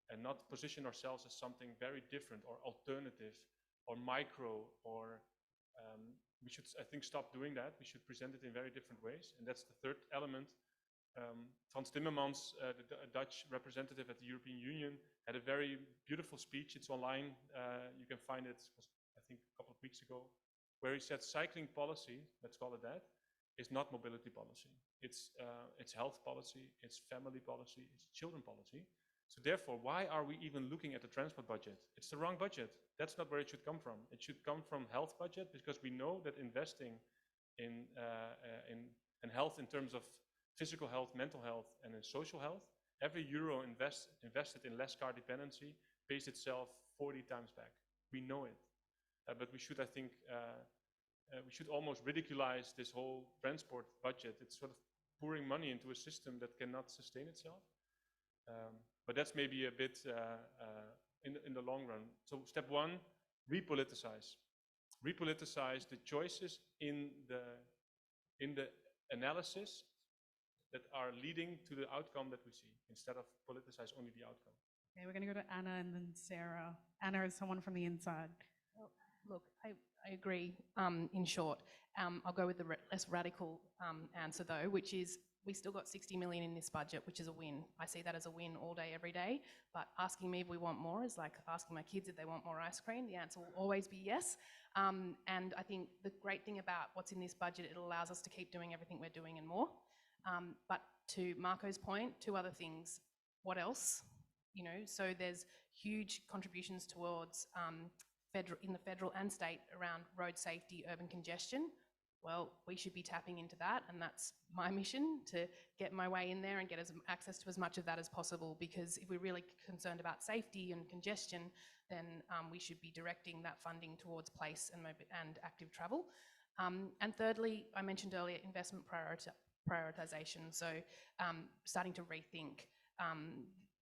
and not position ourselves as something very different or alternative or micro, or we should, I think, stop doing that. We should present it in very different ways. And that's the third element. Frans Timmermans, the Dutch representative at the European Union, had a very beautiful speech. It's online. You can find it, I think, a couple of weeks ago, where he said cycling policy, let's call it that, is not mobility policy. It's health policy, it's family policy, it's children policy. So therefore, why are we even looking at the transport budget? It's the wrong budget. That's not where it should come from. It should come from health budget, because we know that investing in health in terms of physical health, mental health, and in social health, every euro invested in less car dependency pays itself 40 times back. We know it. But we should, I think, we should almost ridiculize this whole transport budget. It's sort of pouring money into a system that cannot sustain itself. But that's maybe a bit in the long run. So step one, repoliticize. Repoliticize the choices in the analysis that are leading to the outcome that we see, instead of politicize only the outcome. Okay, we're going to go to Anna and then Sarah. Anna is someone from the inside. Well, look, I agree, in short. I'll go with the less radical answer though, which is we still got 60 million in this budget, which is a win. I see that as a win all day, every day. But asking me if we want more is like asking my kids if they want more ice cream. The answer will always be yes. And I think the great thing about what's in this budget, it allows us to keep doing everything we're doing and more. But to Marco's point, two other things. What else? So there's huge contributions towards in the federal and state around road safety, urban congestion. Well, we should be tapping into that, and that's my mission, to get my way in there and get access to as much of that as possible, because if we're really concerned about safety and congestion, then we should be directing that funding towards place and active travel. And thirdly, I mentioned earlier, investment prioritization. So starting to rethink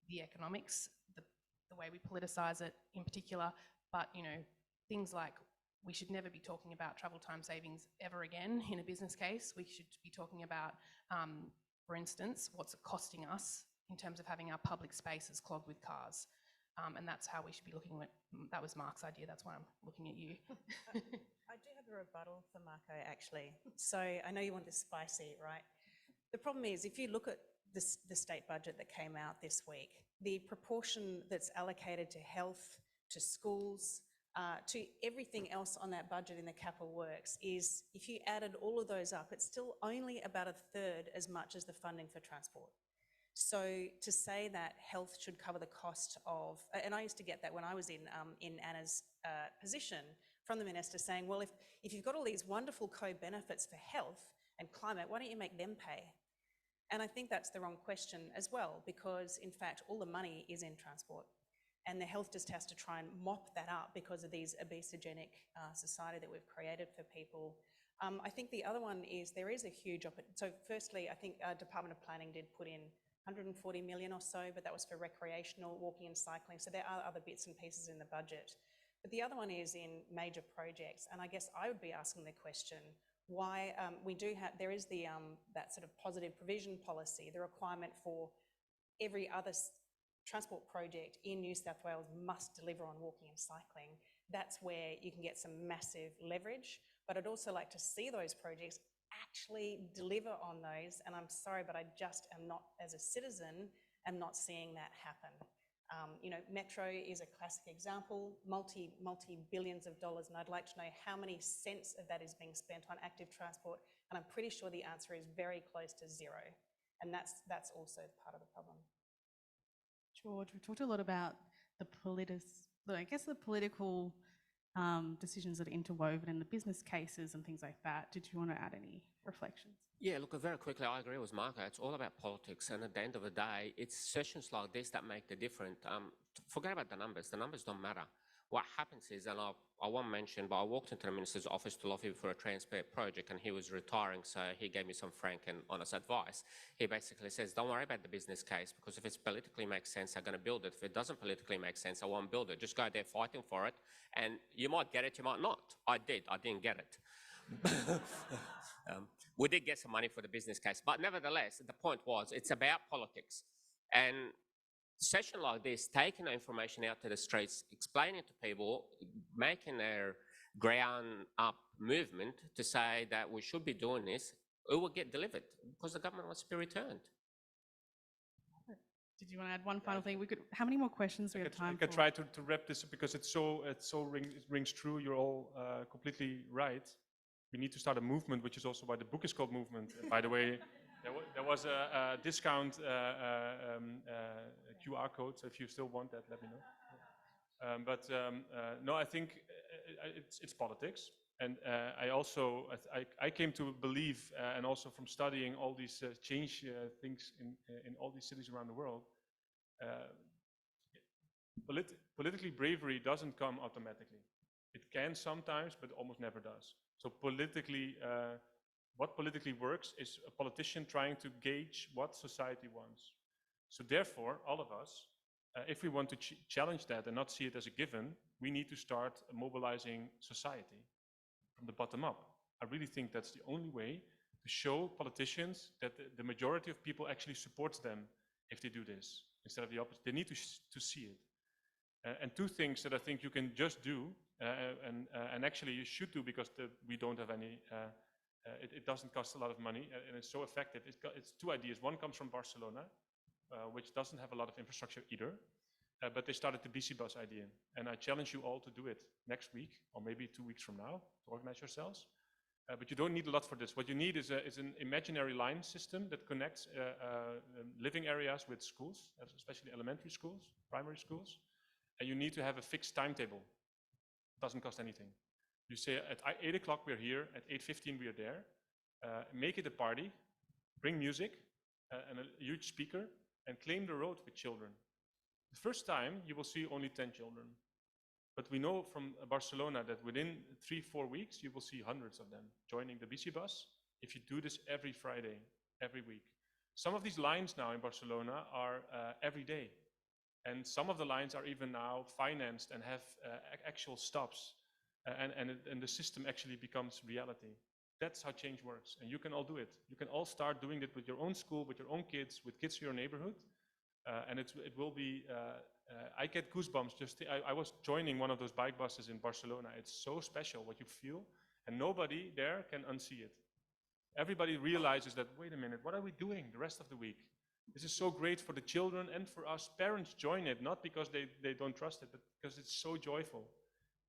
the economics, the way we politicize it in particular, but things like we should never be talking about travel time savings ever again in a business case. We should be talking about, for instance, what's it costing us in terms of having our public spaces clogged with cars. And that's how we should be looking at, that was Mark's idea, that's why I'm looking at you. I do have a rebuttal for Marco, actually. So I know you want this spicy, right? The problem is, if you look at the state budget that came out this week, the proportion that's allocated to health, to schools, to everything else on that budget in the capital works is, if you added all of those up, it's still only about a third as much as the funding for transport. So to say that health should cover the cost of, and I used to get that when I was in Anna's position from the minister saying, well, if you've got all these wonderful co-benefits for health and climate, why don't you make them pay? And I think that's the wrong question as well, because in fact, all the money is in transport. And the health just has to try and mop that up because of these obesogenic society that we've created for people. I think the other one is there is a huge opportunity. So firstly, I think Department of Planning did put in 140 million or so, but that was for recreational walking and cycling. So there are other bits and pieces in the budget. But the other one is in major projects. And I guess I would be asking the question, why there is the that sort of positive provision policy, the requirement for every other transport project in New South Wales must deliver on walking and cycling. That's where you can get some massive leverage. But I'd also like to see those projects actually deliver on those. And I'm sorry, but I just am not, as a citizen, am not seeing that happen. Metro is a classic example, multi-billions of dollars, and I'd like to know how many cents of that is being spent on active transport, and I'm pretty sure the answer is very close to zero, and that's also part of the problem. George, we talked a lot about the political decisions that are interwoven in the business cases and things like that. Did you want to add any reflections? Yeah, look, very quickly, I agree with Marco. It's all about politics, and at the end of the day, it's sessions like this that make the difference. Forget about the numbers don't matter. What happens is, and I won't mention, but I walked into the minister's office to lobby for a transport project, and he was retiring, so he gave me some frank and honest advice. He basically says, don't worry about the business case, because if it politically makes sense, I'm going to build it. If it doesn't politically make sense, I won't build it. Just go there fighting for it, and you might get it, you might not. I didn't get it. We did get some money for the business case, but nevertheless, the point was, it's about politics. And session like this, taking the information out to the streets, explaining to people, making their ground up movement to say that we should be doing this, it will get delivered because the government wants to be returned. Did you want to add one final thing? How many more questions do we have time for? I could try to wrap this up because it rings true. You're all completely right. We need to start a movement, which is also why the book is called Movement. By the way, there was a discount QR code, so if you still want that, let me know. No, I think it's politics. And I came to believe, and also from studying all these change things in all these cities around the world, politically bravery doesn't come automatically. It can sometimes, but almost never does. So politically, what politically works is a politician trying to gauge what society wants. So therefore, all of us, if we want to challenge that and not see it as a given, we need to start mobilizing society from the bottom up. I really think that's the only way to show politicians that the majority of people actually supports them if they do this, instead of the opposite. They need to see it. And two things that I think you can just do, and actually you should do because we don't have any, it doesn't cost a lot of money and it's so effective. It's two ideas. One comes from Barcelona, which doesn't have a lot of infrastructure either, but they started the BC bus idea. And I challenge you all to do it next week or maybe 2 weeks from now to organize yourselves. But you don't need a lot for this. What you need is an imaginary line system that connects living areas with schools, especially elementary schools, primary schools. And you need to have a fixed timetable. It doesn't cost anything. You say at 8 o'clock we're here, at 8:15 we're there. Make it a party, bring music and a huge speaker, and claim the road with children. The first time you will see only 10 children. But we know from Barcelona that within 3-4 weeks, you will see hundreds of them joining the BC bus if you do this every Friday, every week. Some of these lines now in Barcelona are every day. And some of the lines are even now financed and have actual stops. and the system actually becomes reality. That's how change works, and you can all do it. You can all start doing it with your own school, with your own kids, with kids in your neighborhood, and it will be. I get goosebumps just. I was joining one of those bike buses in Barcelona. It's so special what you feel, and nobody there can unsee it. Everybody realizes that, wait a minute, what are we doing the rest of the week? This is so great for the children and for us. Parents join it, not because they don't trust it, but because it's so joyful.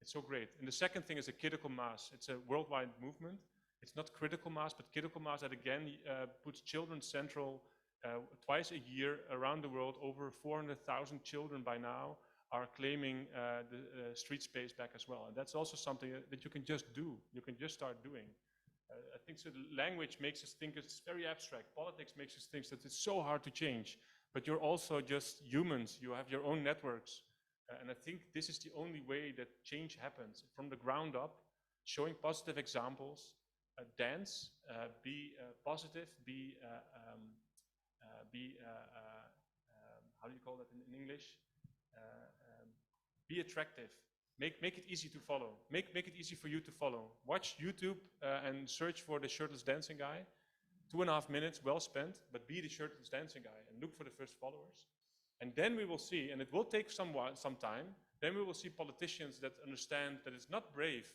It's so great. And the second thing is a critical mass. It's a worldwide movement. It's not critical mass, but critical mass that again puts children central. Twice a year around the world, over 400,000 children by now are claiming the street space back as well. And that's also something that you can just do. You can just start doing. I think so. Language makes us think it's very abstract. Politics makes us think that it's so hard to change. But you're also just humans. You have your own networks. And I think this is the only way that change happens, from the ground up, showing positive examples, dance, be positive, be how do you call that in English? Be attractive. Make it easy to follow. Make it easy for you to follow. Watch YouTube and search for the shirtless dancing guy. 2.5 minutes, well spent, but be the shirtless dancing guy and look for the first followers. And then we will see, and it will take some time, then we will see politicians that understand that it's not brave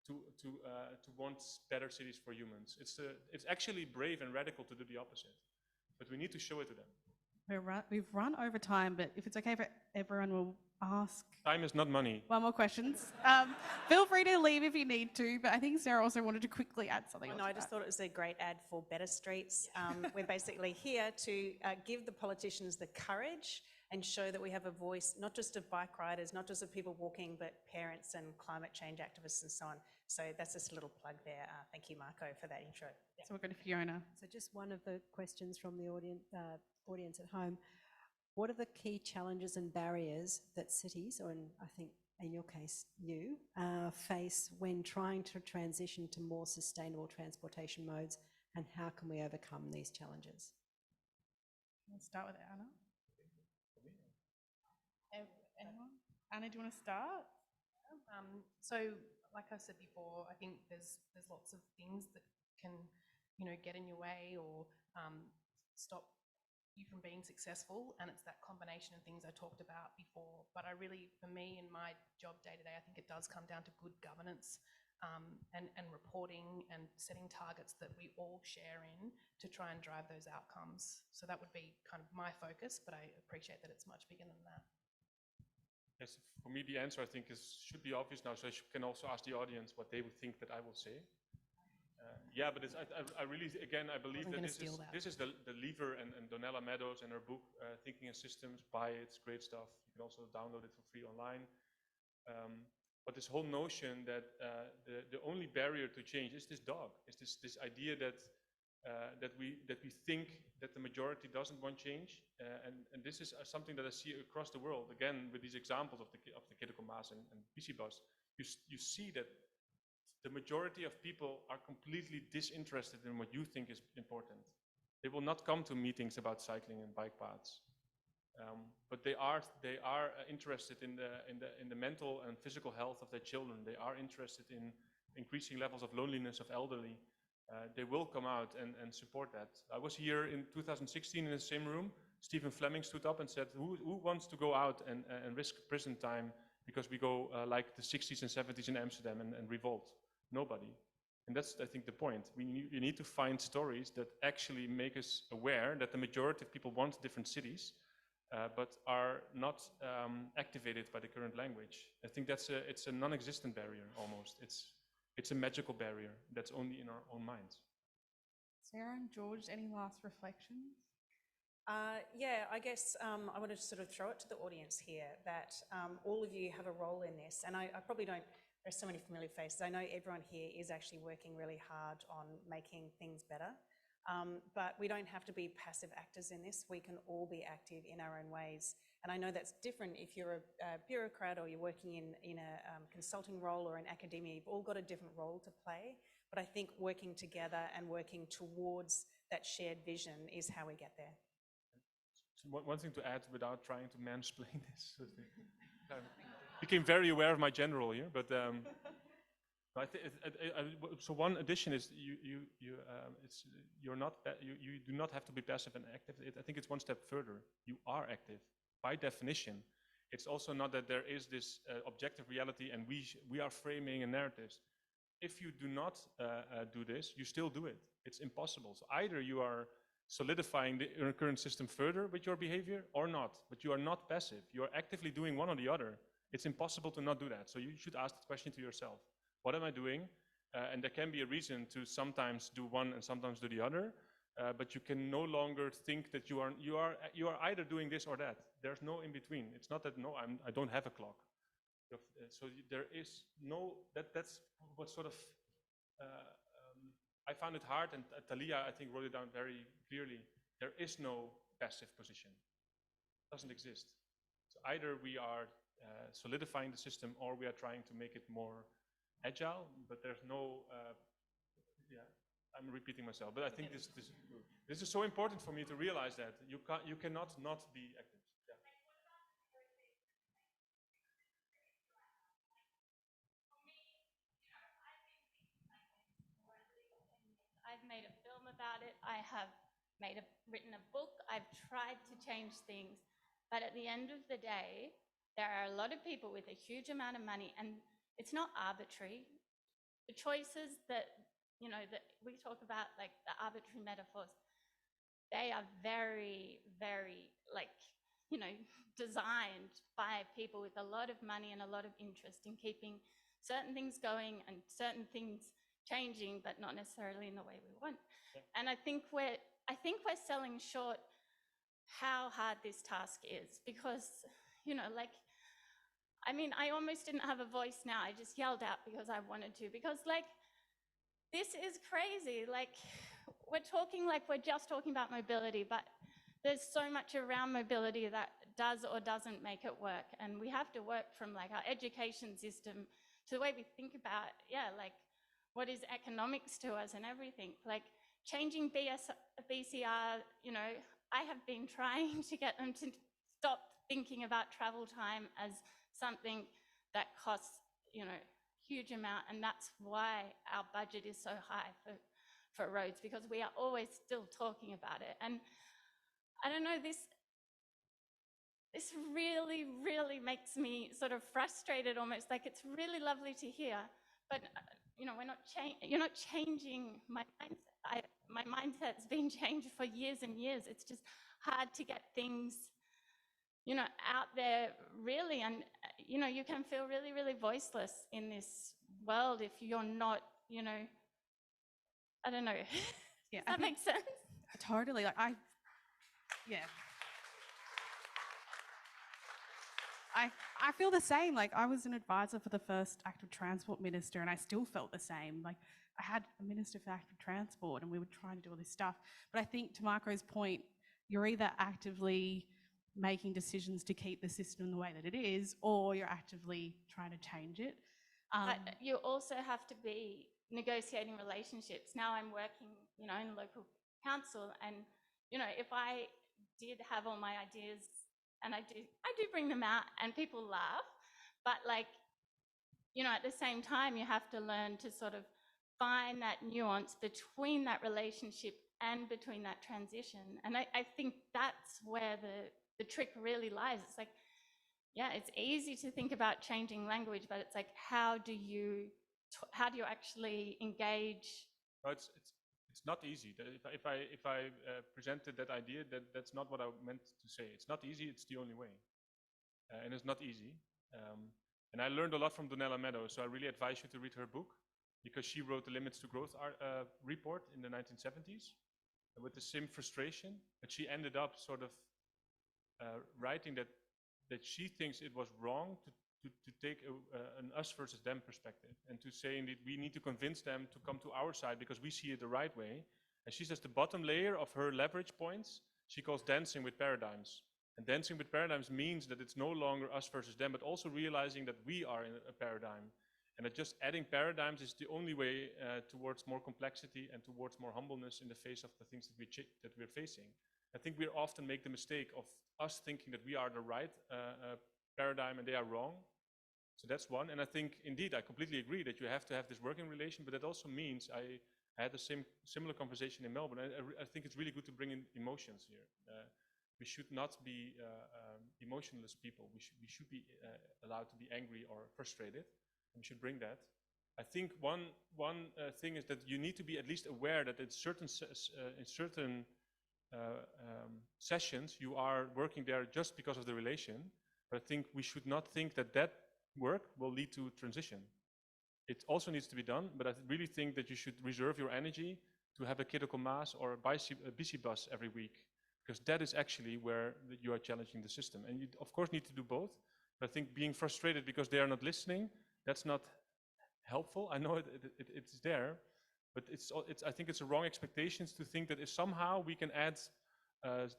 to want better cities for humans. It's actually brave and radical to do the opposite. But we need to show it to them. We've run over time, but if it's okay for everyone, we'll ask. Time is not money. One more question. Feel free to leave if you need to, but I think Sarah also wanted to quickly add something. No, I just thought it was a great ad for better streets. We're basically here to give the politicians the courage and show that we have a voice, not just of bike riders, not just of people walking, but parents and climate change activists and so on. So that's just a little plug there. Thank you, Marco, for that intro. So we're going to Fiona. So just one of the questions from the audience at home. What are the key challenges and barriers that cities, or I think in your case, you, face when trying to transition to more sustainable transportation modes, and how can we overcome these challenges? We'll start with Anna. Anyone? Anna, do you want to start? So, like I said before, I think there's lots of things that can, get in your way or stop you from being successful, and it's that combination of things I talked about before. But I really, for me, in my job day to day, I think it does come down to good governance and reporting and setting targets that we all share in to try and drive those outcomes. So that would be kind of my focus, but I appreciate that it's much bigger than that. Yes, for me the answer I think should be obvious now, so I can also ask the audience what they would think that I will say. Yeah, but I really, again, I believe that this is the lever, and Donella Meadows and her book, Thinking in Systems, buy it, it's great stuff. You can also download it for free online. But this whole notion that the only barrier to change is this dog, is this idea that we think that the majority doesn't want change, and this is something that I see across the world. Again, with these examples of the critical mass and PC bus, you see that the majority of people are completely disinterested in what you think is important. They will not come to meetings about cycling and bike paths, but they are interested in the mental and physical health of their children. They are interested in increasing levels of loneliness of elderly. They will come out and support that. I was here in 2016 in the same room. Stephen Fleming stood up and said, who wants to go out and risk prison time because we go like the 60s and 70s in Amsterdam and revolt? Nobody. And that's, I think, the point. You need to find stories that actually make us aware that the majority of people want different cities, but are not activated by the current language. I think it's a non-existent barrier almost. It's a magical barrier that's only in our own minds. Sarah and George, any last reflections? Yeah, I guess I wanted to sort of throw it to the audience here that all of you have a role in this, and I probably don't, there's so many familiar faces. I know everyone here is actually working really hard on making things better, but we don't have to be passive actors in this. We can all be active in our own ways. And I know that's different if you're a bureaucrat or you're working in a consulting role or in academia. You've all got a different role to play. But I think working together and working towards that shared vision is how we get there. So one thing to add without trying to mansplain this. I became very aware of my gender role here, but So one addition is you do not have to be passive and active. I think it's one step further. You are active by definition. It's also not that there is this objective reality and we are framing a narrative. If you do not do this, you still do it. It's impossible. So either you are solidifying the current system further with your behavior or not, but you are not passive. You are actively doing one or the other. It's impossible to not do that. So you should ask the question to yourself. What am I doing? And there can be a reason to sometimes do one and sometimes do the other, but you can no longer think that you are either doing this or that. There's no in between. It's not that no, I don't have a clock. So there is no that's what sort of I found it hard, and Thalia I think wrote it down very clearly. There is no passive position. It doesn't exist. So either we are solidifying the system or we are trying to make it more agile, but there's no, I'm repeating myself, but I think this is so important for me to realize that you cannot not be active. Yeah. I've made a film about it. I have written a book. I've tried to change things, but at the end of the day, there are a lot of people with a huge amount of money, and it's not arbitrary. The choices that we talk about, like the arbitrary metaphors, they are very, very designed by people with a lot of money and a lot of interest in keeping certain things going and certain things changing, but not necessarily in the way we want. Yeah. And I think we're selling short how hard this task is, because I almost didn't have a voice now. I just yelled out because I wanted to, because this is crazy. We're talking like we're just talking about mobility, but there's so much around mobility that does or doesn't make it work. And we have to work from our education system to the way we think about, what is economics to us and everything. Changing BCR, I have been trying to get them to stop thinking about travel time as something that costs, huge amount, and that's why our budget is so high for roads, because we are always still talking about it. And I don't know, this really, really makes me sort of frustrated almost. It's really lovely to hear, but you're not changing my mindset. My mindset's been changed for years and years. It's just hard to get things out there really, and you can feel really, really voiceless in this world if you're not, I don't know. Yeah, Does that make sense? Totally. I feel the same. I was an advisor for the first active transport minister, and I still felt the same. I had a minister for active transport, and we were trying to do all this stuff. But I think, to Marco's point, you're either actively making decisions to keep the system the way that it is, or you're actively trying to change it. But you also have to be negotiating relationships. Now I'm working, in the local council, and if I did have all my ideas, and I do bring them out, and people laugh, but at the same time, you have to learn to sort of find that nuance between that relationship and between that transition. And I think that's where the trick really lies. It's it's easy to think about changing language, but it's how do you actually engage? No, it's not easy. If I presented that idea, that's not what I meant to say. It's not easy. It's the only way, and it's not easy. And I learned a lot from Donella Meadows, so I really advise you to read her book, because she wrote the Limits to Growth report in the 1970s with the same frustration, but she ended up sort of writing that she thinks it was wrong to take an us versus them perspective, and to say that we need to convince them to come to our side because we see it the right way. And she says the bottom layer of her leverage points, she calls dancing with paradigms. And dancing with paradigms means that it's no longer us versus them, but also realizing that we are in a paradigm, and that just adding paradigms is the only way towards more complexity and towards more humbleness in the face of the things that we're facing. I think we often make the mistake of us thinking that we are the right paradigm and they are wrong. So that's one, and I think indeed I completely agree that you have to have this working relation, but that also means I had the similar conversation in Melbourne. I think it's really good to bring in emotions here. We should not be emotionless people. We should be allowed to be angry or frustrated. We should bring that. I think one thing is that you need to be at least aware that in certain sessions you are working there just because of the relation. But I think we should not think that that work will lead to transition. It also needs to be done, but I really think that you should reserve your energy to have a critical mass or a busy bus every week, because that is actually where you are challenging the system. And you, of course, need to do both. But I think being frustrated because they are not listening, that's not helpful. I know it's there, but I think it's a wrong expectations to think that if somehow we can add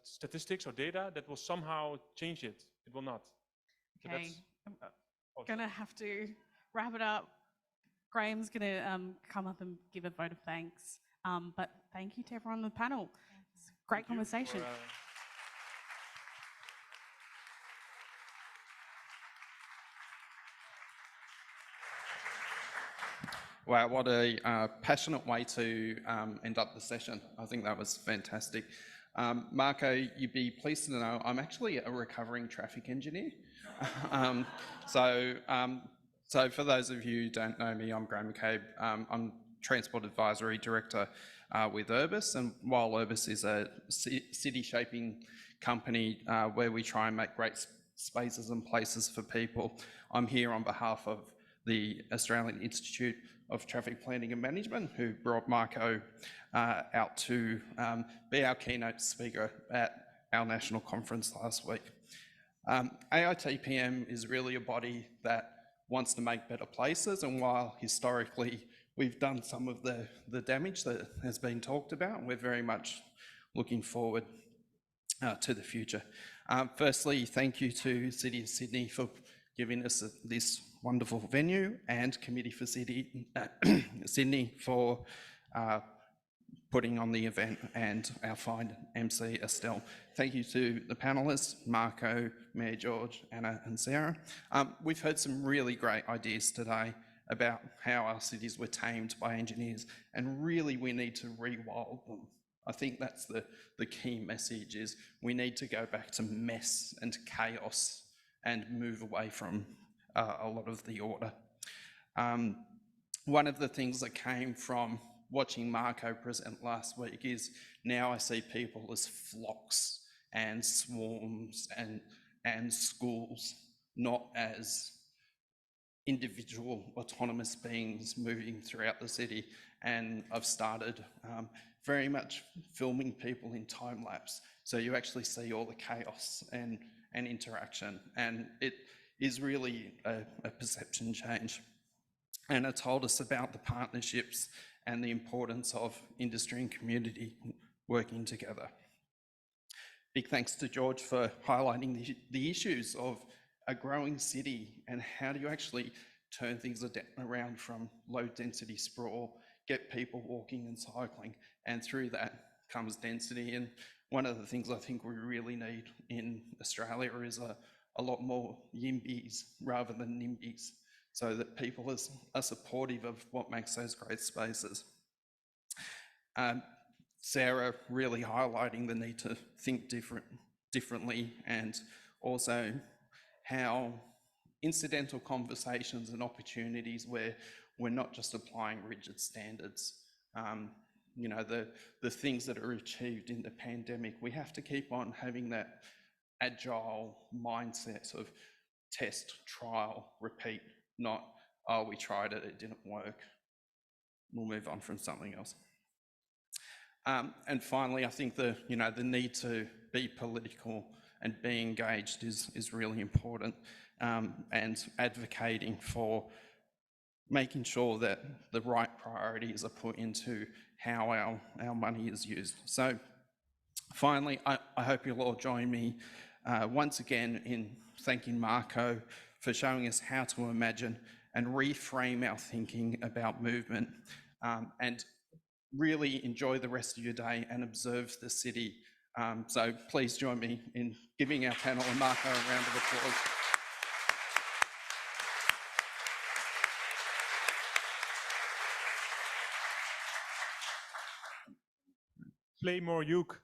statistics or data that will somehow change it. It will not. So Okay, I'm going to have to wrap it up. Graham's going to come up and give a vote of thanks. But thank you to everyone on the panel. It's a great conversation. Wow, what a passionate way to end up the session. I think that was fantastic. Marco, you'd be pleased to know I'm actually a recovering traffic engineer. So for those of you who don't know me, I'm Graham McCabe. I'm Transport Advisory Director with Urbis, and while Urbis is a city-shaping company where we try and make great spaces and places for people, I'm here on behalf of the Australian Institute of Traffic Planning and Management, who brought Marco out to be our keynote speaker at our national conference last week. AITPM is really a body that wants to make better places, and while historically we've done some of the damage that has been talked about, we're very much looking forward to the future. Firstly, thank you to City of Sydney for giving us this wonderful venue, and Committee for Sydney for putting on the event, and our fine MC, Estelle. Thank you to the panelists, Marco, Mayor George, Anna and Sarah. We've heard some really great ideas today about how our cities were tamed by engineers, and really we need to rewild them. I think that's the key message, is we need to go back to mess and chaos and move away from a lot of the order. One of the things that came from watching Marco present last week is now I see people as flocks and swarms and schools, not as individual autonomous beings moving throughout the city. And I've started very much filming people in time lapse, so you actually see all the chaos and interaction, and it is really a perception change. And it told us about the partnerships and the importance of industry and community working together. Big thanks to George for highlighting the issues of a growing city and how do you actually turn things around from low density sprawl, get people walking and cycling, and through that comes density. And one of the things I think we really need in Australia is a lot more YIMBYs rather than NIMBYs, so that people are supportive of what makes those great spaces. Sarah really highlighting the need to think differently, and also how incidental conversations and opportunities where we're not just applying rigid standards. You know, the things that are achieved in the pandemic, we have to keep on having that agile mindset of test, trial, repeat, not, oh, we tried it, it didn't work, we'll move on from something else. And finally, I think the need to be political and be engaged is really important, and advocating for making sure that the right priorities are put into how our money is used. So finally, I hope you'll all join me once again in thanking Marco for showing us how to imagine and reframe our thinking about movement, and really enjoy the rest of your day and observe the city. So please join me in giving our panel and Marco a round of applause. play more uke.